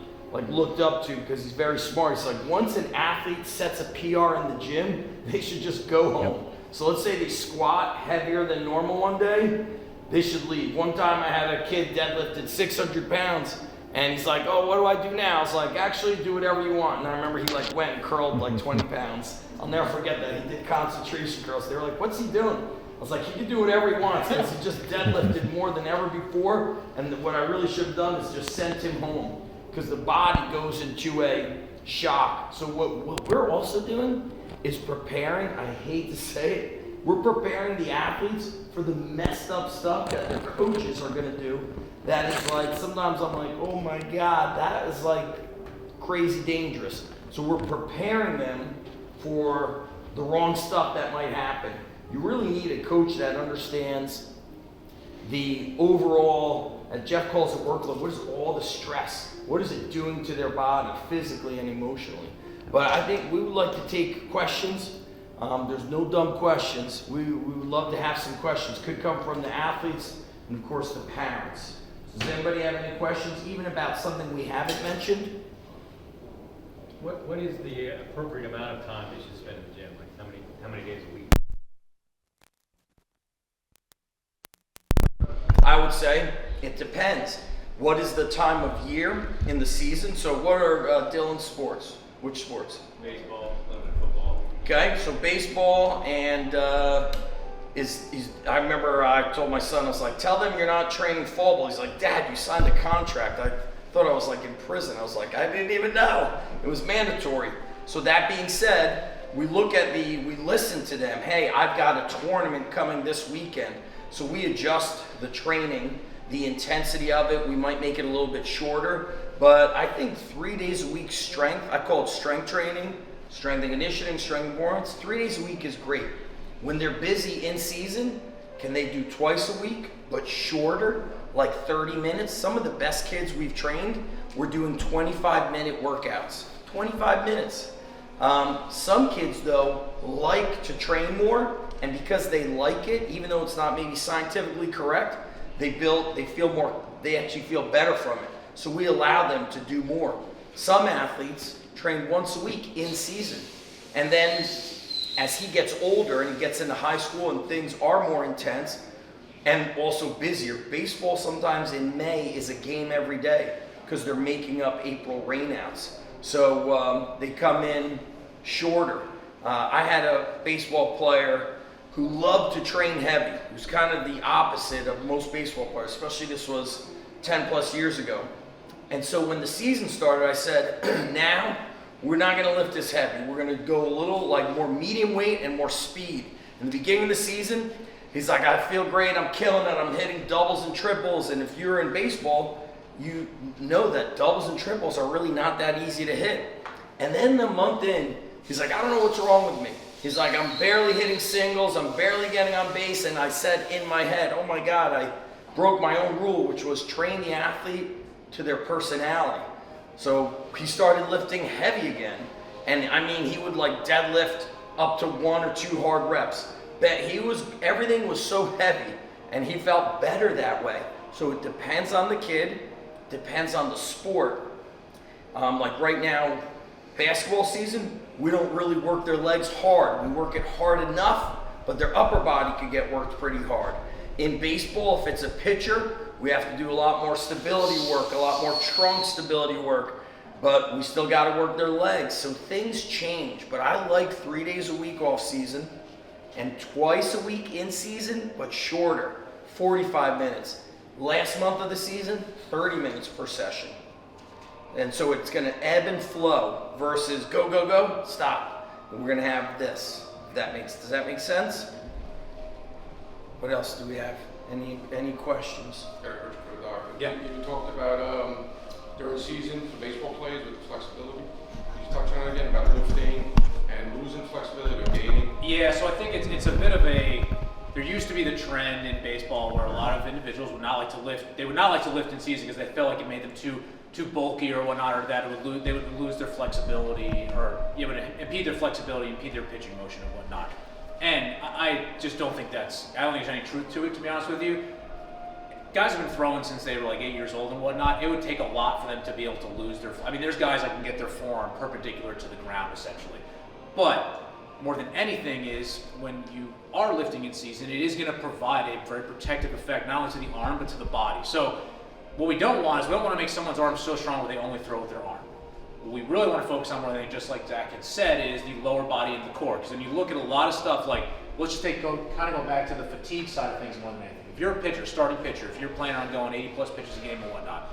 looked up to because he's very smart. He's like, once an athlete sets a PR in the gym, they should just go home. Yep. So let's say they squat heavier than normal one day, they should leave. One time I had a kid deadlifted 600 pounds, and he's like, oh, what do I do now? I was like, actually do whatever you want. And I remember he went and curled 20 pounds. I'll never forget that. He did concentration curls. They were like, what's he doing? I was like, he can do whatever he wants. Because he just deadlifted more than ever before. And what I really should have done is just sent him home. Because the body goes into a shock. So what we're also doing is preparing, I hate to say it, we're preparing the athletes for the messed up stuff that their coaches are going to do. That is sometimes I'm like, oh my God, that is crazy dangerous. So we're preparing them for the wrong stuff that might happen. You really need a coach that understands the overall, as Jeff calls it, workload. What is all the stress? What is it doing to their body physically and emotionally? But I think we would like to take questions. There's no dumb questions. We would love to have some questions. Could come from the athletes and of course the parents. Does anybody have any questions, even about something we haven't mentioned? What is the appropriate amount of time they should spend in the gym? How many days a week? I would say it depends. What is the time of year in the season? So what are Dylan's sports? Which sports? Baseball, a little bit of football. Okay, so baseball and I remember I told my son, I was like, tell them you're not training fall ball. He's like, Dad, you signed a contract. I thought I was like in prison. I was like, I didn't even know. It was mandatory. So that being said, we listen to them. Hey, I've got a tournament coming this weekend. So we adjust the training, the intensity of it. We might make it a little bit shorter, but I think 3 days a week strength, I call it strength training, strength and conditioning, strength and performance. 3 days a week is great. When they're busy in season, can they do twice a week, but shorter, like 30 minutes? Some of the best kids we've trained, we're doing 25-minute workouts, 25 minutes. Some kids though like to train more, and because they like it, even though it's not maybe scientifically correct, they actually feel better from it. So we allow them to do more. Some athletes train once a week in season, and then as he gets older and he gets into high school and things are more intense and also busier, baseball sometimes in May is a game every day because they're making up April rainouts. So they come in shorter. I had a baseball player who loved to train heavy, who's kind of the opposite of most baseball players, especially this was 10 plus years ago. And so when the season started, I said, now we're not gonna lift this heavy. We're gonna go a little like more medium weight and more speed. In the beginning of the season, he's like, I feel great, I'm killing it, I'm hitting doubles and triples. And if you're in baseball, you know that doubles and triples are really not that easy to hit. And then a month in, he's like, I don't know what's wrong with me. He's like, I'm barely hitting singles, I'm barely getting on base. And I said in my head, oh my God, I broke my own rule, which was train the athlete to their personality. So he started lifting heavy again. And I mean, he would like deadlift up to 1 or 2 hard reps. But everything was so heavy and he felt better that way. So it depends on the kid, depends on the sport. Like right now, basketball season, we don't really work their legs hard. We work it hard enough, but their upper body could get worked pretty hard. In baseball, if it's a pitcher, we have to do a lot more stability work, a lot more trunk stability work, but we still got to work their legs. So things change, but I like 3 days a week off season and twice a week in season, but shorter, 45 minutes. Last month of the season, 30 minutes per session. And so it's going to ebb and flow versus go, go, go, stop. And we're going to have this. Does that make sense? What else do we have? Any questions? Got a question for the doctor. Yeah. You talked about during season for baseball players with flexibility. Could you touch on it again about lifting and losing flexibility or gaining? Yeah, so I think it's a bit of a. There used to be the trend in baseball where a lot of individuals would not like to lift. They would not like to lift in season because they felt like it made them too bulky or whatnot, or that they would lose their flexibility, or it would impede their flexibility, impede their pitching motion and whatnot. And I just don't think I don't think there's any truth to it, to be honest with you. Guys have been throwing since they were like 8 years old and whatnot. It would take a lot for them to be able to lose there's guys that can get their forearm perpendicular to the ground essentially. But more than anything is when you are lifting in season, it is going to provide a very protective effect, not only to the arm, but to the body. So what we don't want to make someone's arm so strong where they only throw with their arm. What we really want to focus on more than just like Zach had said is the lower body and the core. Because when you look at a lot of stuff like, let's just go back to the fatigue side of things more than anything. If you're a pitcher, starting pitcher, if you're planning on going 80 plus pitches a game and whatnot,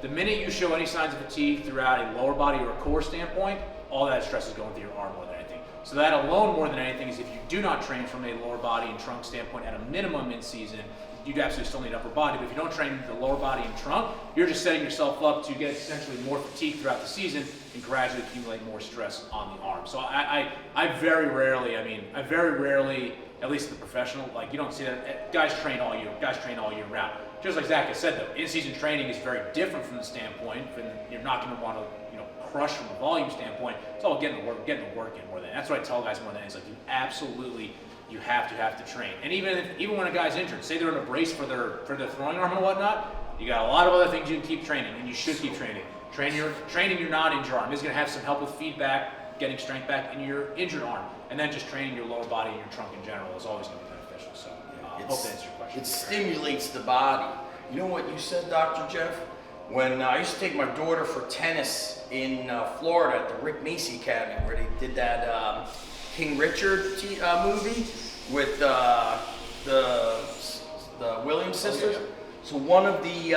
the minute you show any signs of fatigue throughout a lower body or a core standpoint, all that stress is going through your arm more than anything. So that alone more than anything is if you do not train from a lower body and trunk standpoint at a minimum in season, you'd absolutely still need upper body. But if you don't train the lower body and trunk, you're just setting yourself up to get essentially more fatigue throughout the season and gradually accumulate more stress on the arm. So I very rarely, at least at the professional, like you don't see that. Guys train all year round. Just like Zach has said though, in-season training is very different from the standpoint, and you're not going to want to crush from a volume standpoint. It's all getting the work in more than. That's what I tell guys more than. It's like you have to train. And even when a guy's injured, say they're in a brace for their throwing arm and whatnot, you got a lot of other things you can keep training, and you should keep training. Training your non-injured arm is going to have some help with feedback, getting strength back in your injured arm, and then just training your lower body and your trunk in general is always going to be beneficial. So I hope that answers your question. It stimulates the body. You know what you said, Dr. Jeff? When I used to take my daughter for tennis in Florida at the Rick Macy Academy, where they did that King Richard movie with the Williams sisters. So one of the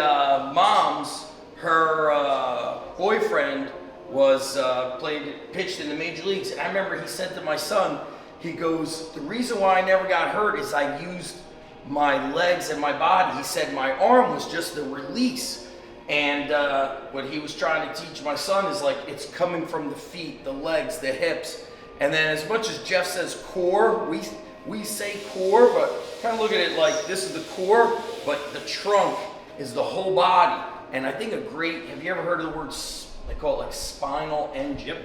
moms, her boyfriend was pitched in the major leagues. And I remember he said to my son, he goes, the reason why I never got hurt is I used my legs and my body. He said my arm was just the release. And what he was trying to teach my son is like, it's coming from the feet, the legs, the hips. And then as much as Jeff says core, we say core, but kind of look at it like this is the core, but the trunk is the whole body. And I think have you ever heard of the word, they call it like spinal engine? Yep.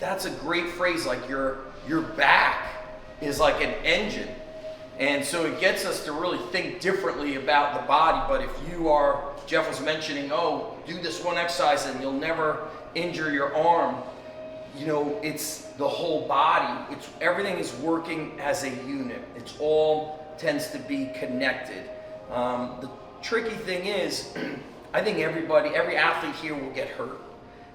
That's a great phrase, like your back is like an engine. And so it gets us to really think differently about the body. But if you are, Jeff was mentioning, oh, do this one exercise and you'll never injure your arm. You know, it's the whole body. Everything is working as a unit. It's all tends to be connected. The tricky thing is, I think every athlete here will get hurt.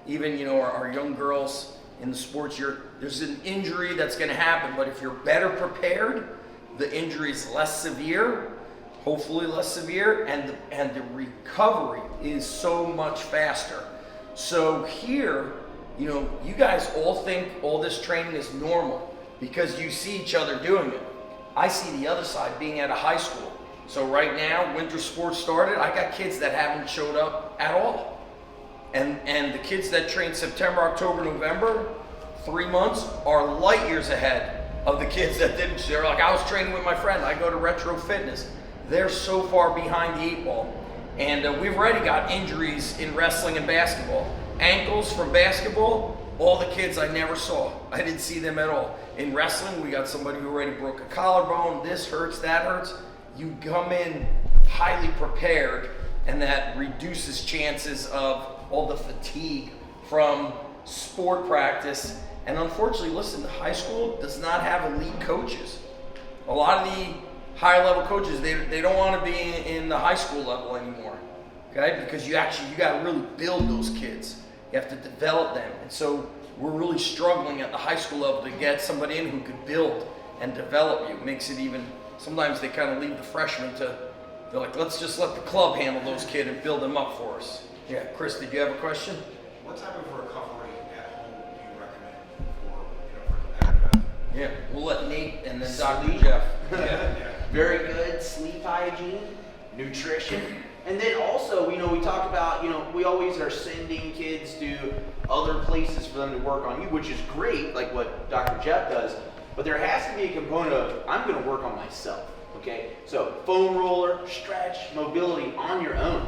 Even, you know, our young girls in the sports, there's an injury that's going to happen. But if you're better prepared, the injury is less severe, hopefully less severe, and the recovery is so much faster. So here, you know, you guys all think all this training is normal because you see each other doing it. I see the other side being at a high school. So right now, winter sports started. I got kids that haven't showed up at all. And the kids that train September, October, November, 3 months, are light years ahead of the kids that didn't. They're like, I was training with my friend. I go to Retro Fitness. They're so far behind the 8 ball. And we've already got injuries in wrestling and basketball. Ankles from basketball, all the kids I never saw. I didn't see them at all. In wrestling, we got somebody who already broke a collarbone. This hurts, that hurts. You come in highly prepared, and that reduces chances of all the fatigue from sport practice. And unfortunately, listen, the high school does not have elite coaches. A lot of the higher level coaches, they don't want to be in the high school level anymore, okay? Because you got to really build those kids. You have to develop them. And so we're really struggling at the high school level to get somebody in who could build and develop you. It makes it even, sometimes they kind of leave the freshmen they're like, let's just let the club handle those kids and build them up for us. Yeah, Chris, did you have a question? What type of recovery at home do you recommend for competitive? Yeah, we'll let Nate and then Dr. Jeff. Yeah. Very good sleep hygiene, nutrition. And then also, you know, we talk about, you know, we always are sending kids to other places for them to work on you, which is great, like what Dr. Jeff does. But there has to be a component of, I'm going to work on myself, okay? So foam roller, stretch, mobility on your own.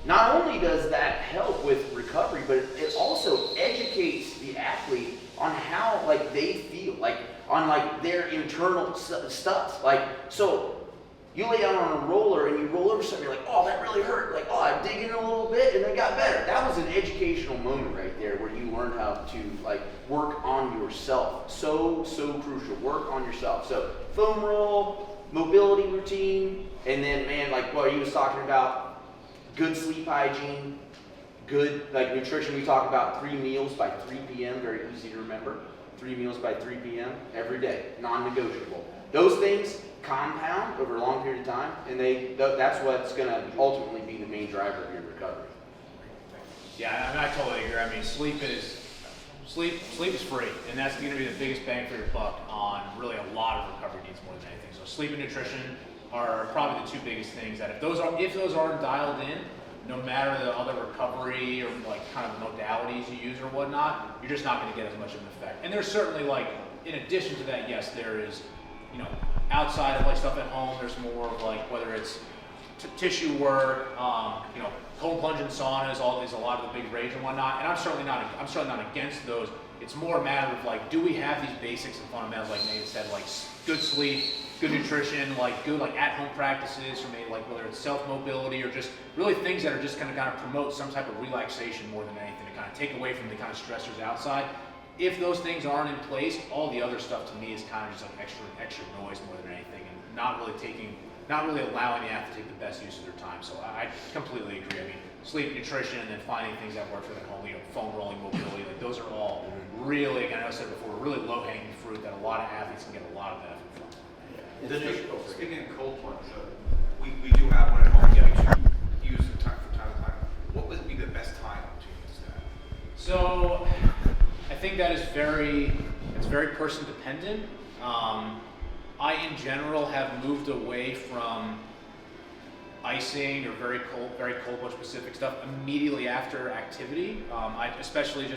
Not only does that help with recovery, but it also educates the athlete on how, like, they feel, like, on, like, their internal stuff. Like, so you lay down on a roller and you roll over something, you're like, oh, that really hurt. Like, oh, I dig in a little bit and it got better. That was an educational moment right there where you learned how to, like, work on yourself. So crucial. Work on yourself. So foam roll, mobility routine, and then, man, like what he was talking about, good sleep hygiene, good, like, nutrition. We talk about 3 meals by 3 p.m., very easy to remember. 3 meals by 3 p.m. every day, non-negotiable. Those things compound over a long period of time, and that's what's going to ultimately be the main driver of your recovery. Yeah, I mean, I totally agree. I mean, sleep is free, and that's going to be the biggest bang for your buck on really a lot of recovery needs more than anything. So sleep and nutrition are probably the 2 biggest things that if those aren't dialed in, no matter the other recovery or like kind of modalities you use or whatnot, you're just not going to get as much of an effect. And there's certainly, like, in addition to that, yes, there is, you know, outside of like stuff at home, there's more of like whether it's tissue work, you know, cold plunge and saunas, is a lot of the big rage and whatnot. And I'm certainly not against those. It's more a matter of like, do we have these basics and fundamentals, like Nate said, like good sleep, good nutrition, like good like at-home practices, or maybe like whether it's self-mobility or just really things that are just going to kind of promote some type of relaxation more than anything to kind of take away from the kind of stressors outside. If those things aren't in place, all the other stuff to me is kind of just like extra noise more than anything, and not not really allowing the athlete to take the best use of their time. So I completely agree. I mean, sleep, nutrition, and then finding things that work for them, foam rolling, mobility, like those are all really, again, I said before, really low-hanging fruit that a lot of athletes can get a lot of benefit from. Speaking of cold plunge, we do have one at home that we use from time to time. What would be the best time to use that? So I think that is very person dependent. I in general have moved away from icing or very cold plunge specific stuff immediately after activity. Especially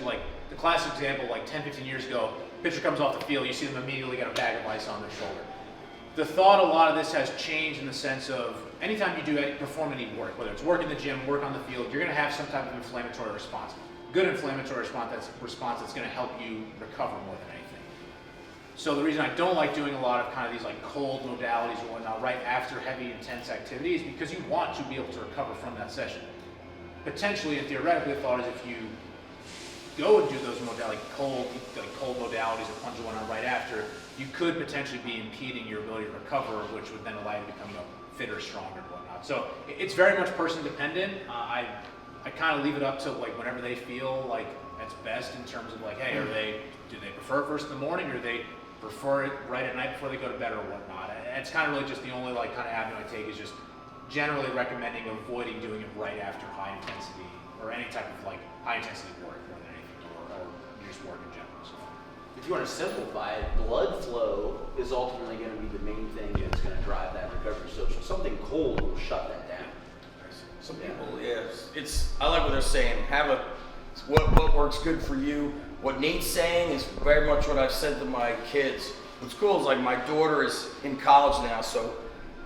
like the classic example, like 10, 15 years ago, pitcher comes off the field, you see them immediately get a bag of ice on their shoulder. The thought, a lot of this has changed in the sense of anytime you perform any work, whether it's work in the gym, work on the field, you're going to have some type of inflammatory response. Good inflammatory response that's going to help you recover more than anything. So the reason I don't like doing a lot of kind of these like cold modalities or whatnot right after heavy, intense activity is because you want to be able to recover from that session. Potentially and theoretically, the thought is if you go and do those cold modalities or plunge or whatnot right after, you could potentially be impeding your ability to recover, which would then allow you to become fitter, stronger, and whatnot. So it's very much person dependent. I kind of leave it up to like whenever they feel like that's best in terms of like, hey, do they prefer it first in the morning, or do they prefer it right at night before they go to bed or whatnot? It's kind of really just the only like kind of avenue I take is just generally recommending avoiding doing it right after high intensity or any type of like high intensity work more than anything, or just work in general. So. If you want to simplify it, blood flow is ultimately going to be the main thing that's going to drive that recovery. So something cold will shut that down. Some people, I like what they're saying. What works good for you. What Nate's saying is very much what I've said to my kids. What's cool is like my daughter is in college now, so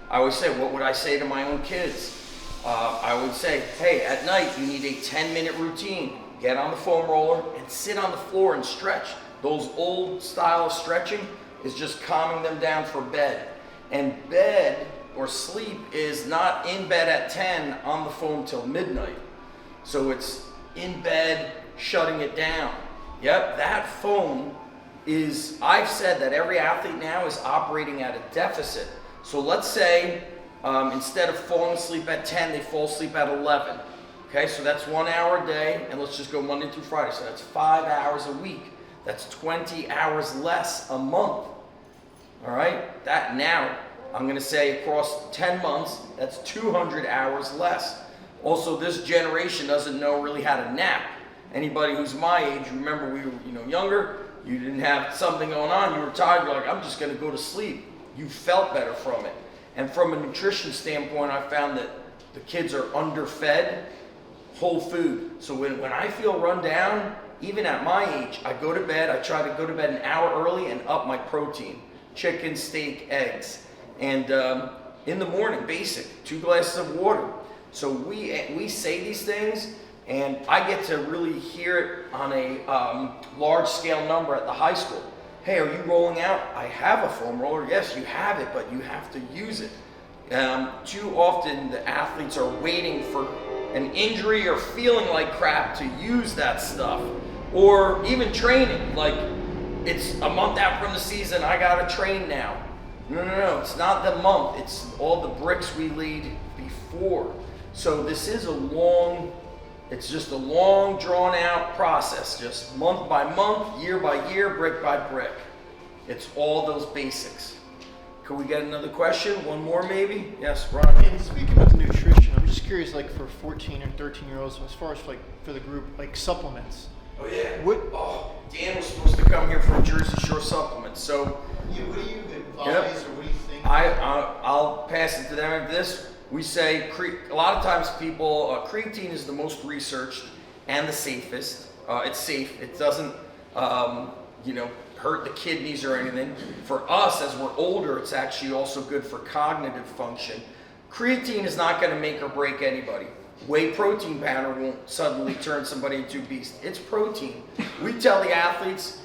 I always say, what would I say to my own kids? I would say, hey, at night you need a 10-minute routine. Get on the foam roller and sit on the floor and stretch. Those old style of stretching is just calming them down for bed. And bed or sleep is not in bed at 10 on the foam till midnight. So it's in bed, shutting it down. Yep, that foam is, I've said that every athlete now is operating at a deficit. So let's say instead of falling asleep at 10, they fall asleep at 11. Okay, so that's 1 hour a day, and let's just go Monday through Friday. So that's 5 hours a week. That's 20 hours less a month. All right, that now, I'm gonna say across 10 months, that's 200 hours less. Also, this generation doesn't know really how to nap. Anybody who's my age, remember we were younger, you didn't have something going on, you were tired, you're like, I'm just gonna go to sleep. You felt better from it. And from a nutrition standpoint, I found that the kids are underfed, whole food. So when I feel run down, even at my age, I go to bed, I try to go to bed an hour early and up my protein. Chicken, steak, eggs. And in the morning, basic, 2 glasses of water. So we say these things, and I get to really hear it on a large scale number at the high school. Hey, are you rolling out? I have a foam roller. Yes, you have it, but you have to use it. Too often the athletes are waiting for an injury or feeling like crap to use that stuff. Or even training, like it's a month out from the season, I gotta train now. No, it's not the month, it's all the bricks we laid before. So this is it's just a long drawn out process, just month by month, year by year, brick by brick. It's all those basics. Could we get another question? One more maybe? Yes, Ron. And speaking of nutrition, I'm just curious, like for 14 and 13-year-olds, as far as like for the group, like supplements. Oh yeah. Dan was supposed to come here from Jersey Shore Supplements. So What do you advise, or what do you think? I'll pass it to them after this. We say a lot of times people creatine is the most researched and the safest. It's safe. It doesn't hurt the kidneys or anything. For us, as we're older, it's actually also good for cognitive function. Creatine is not going to make or break anybody. Whey protein powder won't suddenly turn somebody into a beast. It's protein. We tell the athletes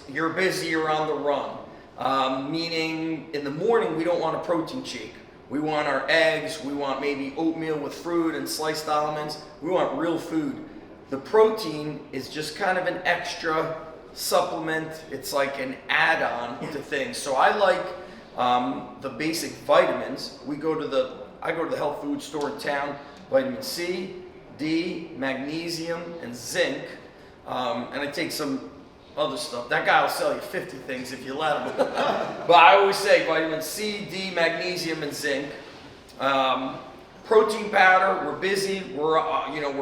you're busy, you're on the run. Meaning in the morning we don't want a protein shake. We want our eggs, we want maybe oatmeal with fruit and sliced almonds. We want real food. The protein is just kind of an extra supplement. It's like an add-on to things. So I like the basic vitamins. I go to the health food store in town. Vitamin C, D, magnesium, and zinc. And I take some other stuff. That guy will sell you 50 things if you let him. But I always say vitamin C, D, magnesium, and zinc. Protein powder. We're busy. We're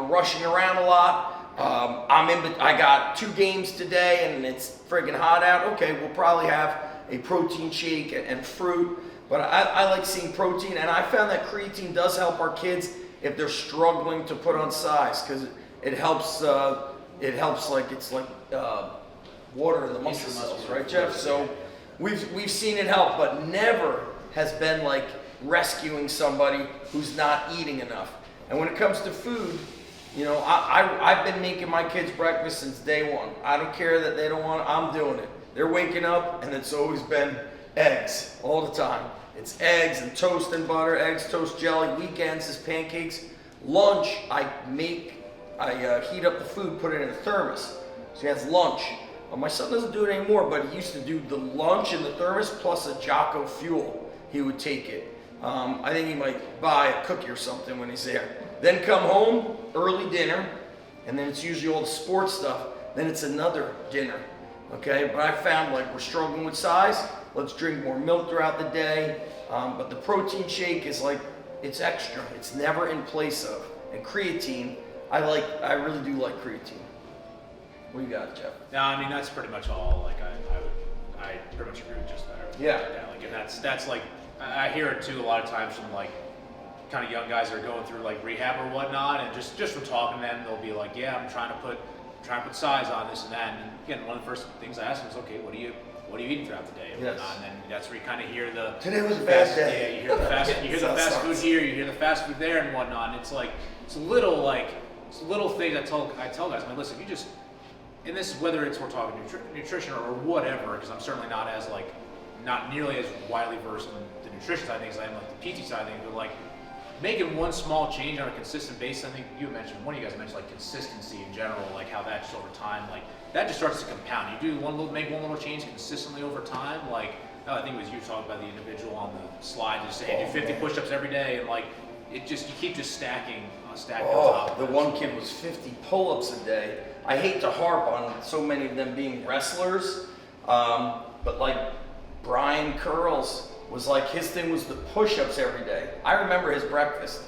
rushing around a lot. I got 2 games today, and it's friggin' hot out. Okay, we'll probably have a protein shake and fruit. But I like seeing protein, and I found that creatine does help our kids if they're struggling to put on size, because it helps. Like it's like water in the muscle cells, right, Jeff? So we've seen it help, but never has been like rescuing somebody who's not eating enough. And when it comes to food, I've been making my kids breakfast since day one. I don't care that they don't want it, I'm doing it. They're waking up, and it's always been eggs all the time. It's eggs and toast and butter, eggs, toast, jelly. Weekends is pancakes. Lunch, I heat up the food, put it in a thermos. So he has lunch. My son doesn't do it anymore, but he used to do the lunch in the thermos plus a Jocko Fuel. He would take it. I think he might buy a cookie or something when he's there. Then come home, early dinner, and then it's usually all the sports stuff. Then it's another dinner, okay? But I found like we're struggling with size. Let's drink more milk throughout the day. But the protein shake is like, it's extra. It's never in place of. And creatine, I really do like creatine. What do you got, Jeff? No, I mean, that's pretty much all. Like, I pretty much agree with just that. Yeah. Like, and that's like, I hear it too a lot of times from like kind of young guys that are going through like rehab or whatnot, and just from talking to them, they'll be like, yeah, I'm trying to put size on this and that. And again, one of the first things I ask them is, okay, what are you eating throughout the day? And Yes. whatnot. And then that's where you kind of hear the Today was a bad day. Yeah, you hear the fast, food here, you hear the fast food there, and whatnot. And it's like it's little things I tell guys. I mean, listen, you just, and this is whether it's we're talking nutrition or whatever, because I'm certainly not nearly as widely versed in the nutrition side of things as I am like the PT side of things, but like making one small change on a consistent basis. I think you mentioned, one of you guys mentioned like consistency in general, like how that just over time, like that just starts to compound. You make one little change consistently over time, like I think it was you talking about the individual on the slide, just say, hey, do 50 push-ups every day, and like you keep just stacking on top. The one kid was 50 pull-ups a day. I hate to harp on so many of them being wrestlers, but like Brian Curls was like, his thing was the push-ups every day. I remember his breakfast: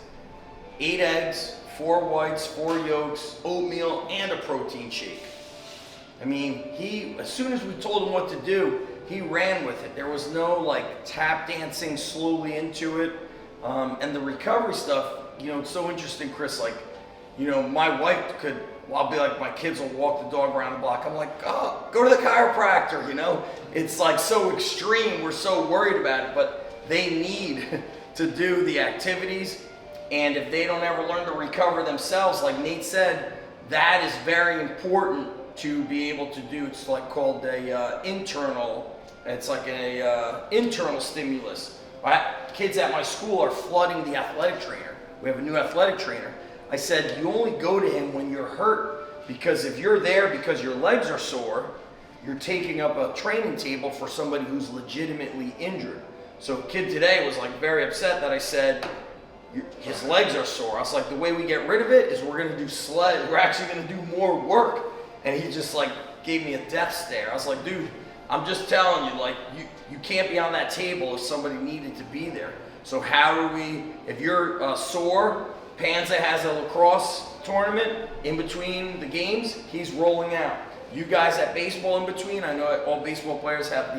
8 eggs, 4 whites, 4 yolks, oatmeal, and a protein shake. I mean, as soon as we told him what to do, he ran with it. There was no like tap dancing slowly into it. And the recovery stuff, it's so interesting, Chris. Like, my wife I'll be like, my kids will walk the dog around the block. I'm like, oh, go to the chiropractor, It's like so extreme. We're so worried about it, but they need to do the activities. And if they don't ever learn to recover themselves, like Nate said, that is very important to be able to do. It's like called internal stimulus. Kids at my school are flooding the athletic trainer. We have a new athletic trainer. I said, you only go to him when you're hurt, because if you're there because your legs are sore, you're taking up a training table for somebody who's legitimately injured. So a kid today was like very upset that I said, his legs are sore. I was like, the way we get rid of it is we're gonna do sled. We're actually gonna do more work. And he just like gave me a death stare. I was like, dude, I'm just telling you, like, you can't be on that table if somebody needed to be there. So if you're sore, Panza has a lacrosse tournament in between the games, he's rolling out. You guys at baseball in between, I know all baseball players have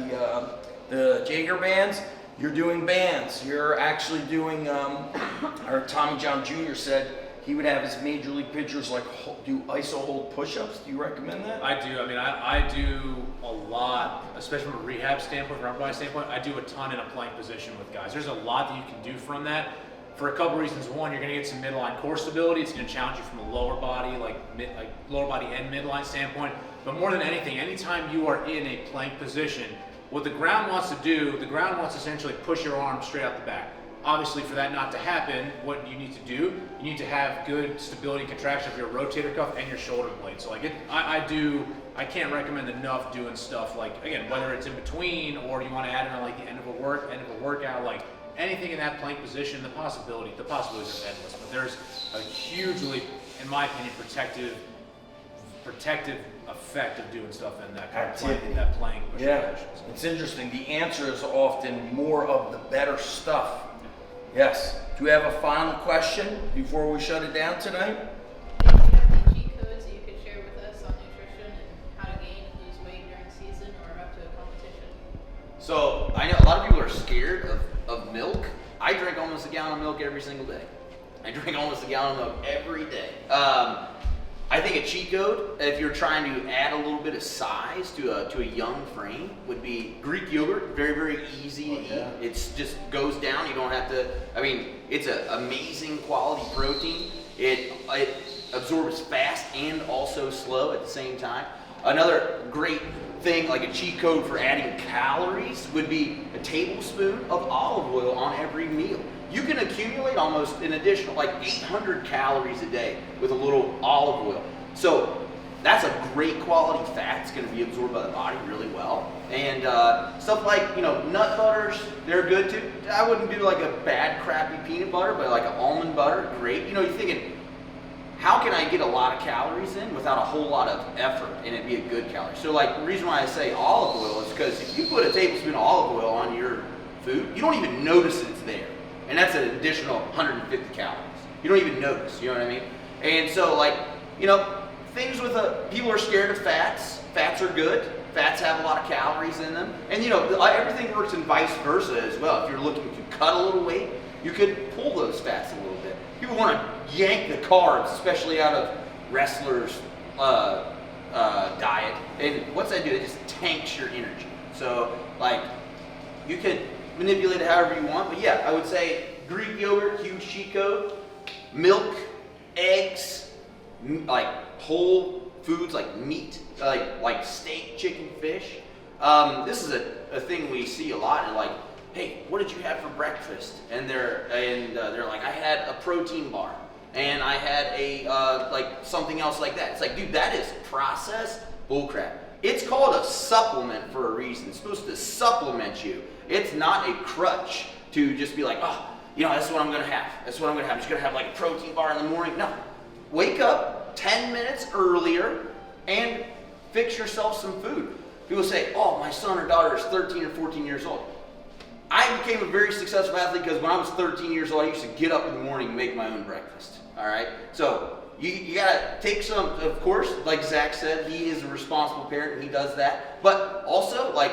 the Jaeger bands. You're doing bands. You're actually doing, or Tommy John Jr. said he would have his major league pitchers like do iso hold push-ups. Do you recommend that? I do. I mean, I do a lot, especially from a rehab standpoint, from a rehab standpoint. I do a ton in a plank position with guys. There's a lot that you can do from that. For a couple reasons. One, you're going to get some midline core stability. It's going to challenge you from a lower body, like lower body and midline standpoint. But more than anything, anytime you are in a plank position, what the ground wants to do, the ground wants to essentially push your arm straight out the back. obviously for that not to happen, what you need to do, you need to have good stability and contraction of your rotator cuff and your shoulder blade. So like I can't recommend enough doing stuff like, again, whether it's in between or you want to add it on like the end of a workout, like anything in that plank position, the possibilities are endless. But there's a hugely, in my opinion, protective effect of doing stuff in that kind of plank position. Yeah, it's interesting. The answer is often more of the better stuff. Yes. Do we have a final question before we shut it down tonight? Do you have any cheat codes that you could share with us on nutrition and how to gain and lose weight during the season or up to a competition? So I know a lot of people are scared of milk. I drink almost a gallon of milk every single day. I drink almost a gallon of milk every day. I think a cheat code, if you're trying to add a little bit of size to a young frame, would be Greek yogurt. Very, very easy to eat. It's just goes down. You don't have to. I mean, it's an amazing quality protein. It absorbs fast and also slow at the same time. Another great thing, like a cheat code for adding calories, would be a tablespoon of olive oil on every meal. You can accumulate almost an additional like 800 calories a day with a little olive oil. So that's a great quality fat. It's going to be absorbed by the body really well. And stuff like, nut butters, they're good too. I wouldn't do like a bad, crappy peanut butter, but like an almond butter, great. You're thinking, how can I get a lot of calories in without a whole lot of effort and it be a good calorie? So like the reason why I say olive oil is because if you put a tablespoon of olive oil on your food, you don't even notice it's there. And that's an additional 150 calories. You don't even notice, you know what I mean? And so things with people are scared of fats. Fats are good. Fats have a lot of calories in them. And everything works in vice versa as well. If you're looking to cut a little weight, you could pull those fats a little bit. People want to yank the carbs, especially out of wrestlers' diet. And what's that do? It just tanks your energy. So you could manipulate it however you want, but yeah, I would say Greek yogurt, huge cheat code, milk, eggs, like whole foods like meat, like steak, chicken, fish. This is a thing we see a lot. And like, hey, what did you have for breakfast? And they're like, I had a protein bar, and I had a something else like that. It's like, dude, that is processed bullcrap. It's called a supplement for a reason. It's supposed to supplement you. It's not a crutch to just be like, that's what I'm going to have. That's what I'm going to have. I'm just going to have like a protein bar in the morning. No. Wake up 10 minutes earlier and fix yourself some food. People say, oh, my son or daughter is 13 or 14 years old. I became a very successful athlete because when I was 13 years old, I used to get up in the morning and make my own breakfast. All right? So you got to take some, of course, like Zach said, he is a responsible parent and he does that. But also, like,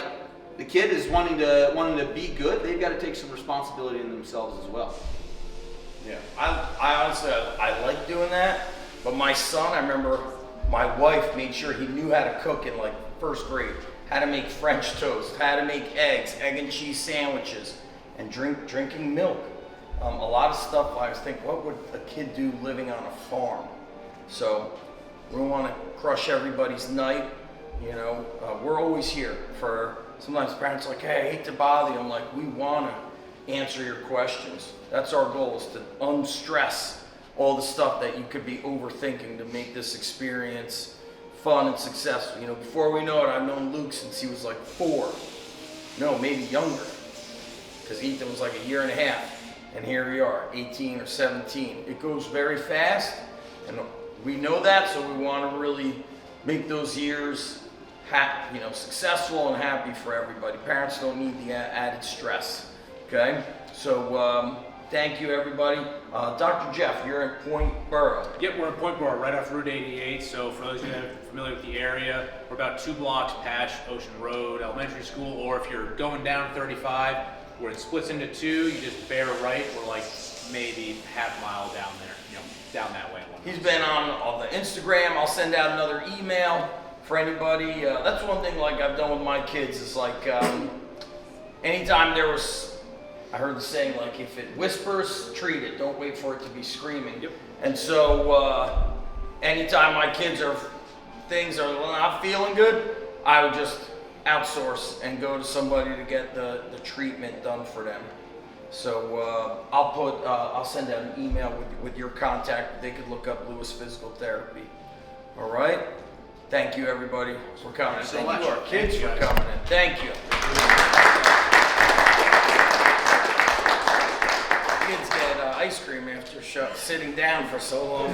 the kid is wanting to be good, they've got to take some responsibility in themselves as well. Yeah, I honestly, I like doing that, but my son, I remember my wife made sure he knew how to cook in like first grade, how to make French toast, how to make egg and cheese sandwiches, and drinking milk. A lot of stuff I was thinking, what would a kid do living on a farm? So we don't want to crush everybody's night, we're always here for. Sometimes parents are like, hey, I hate to bother you. I'm like, we want to answer your questions. That's our goal, is to unstress all the stuff that you could be overthinking to make this experience fun and successful. Before we know it, I've known Luke since he was like 4. No, maybe younger. Because Ethan was like a year and a half. And here we are, 18 or 17. It goes very fast. And we know that, so we want to really make those years successful and happy for everybody. Parents don't need the added stress. Okay, so thank you, everybody. Dr. Jeff, you're in Point Borough. Yep, we're in Point Borough, right off Route 88. So for those of you that are familiar with the area, we're about 2 blocks past Ocean Road Elementary School, or if you're going down 35, where it splits into 2, you just bear right. We're like maybe half mile down there, down that way. He's been on the Instagram. I'll send out another email for anybody. That's one thing like I've done with my kids is like anytime I heard the saying, like, if it whispers, treat it. Don't wait for it to be screaming. Yep. And so anytime my kids things are not feeling good, I would just outsource and go to somebody to get the treatment done for them. So I'll send out an email with your contact. They could look up Lewis Physical Therapy. All right. Thank you, everybody, for coming. so Thank much. you, our kids, Thank you, for guys. coming in. Thank you. Kids get ice cream after sitting down for so long.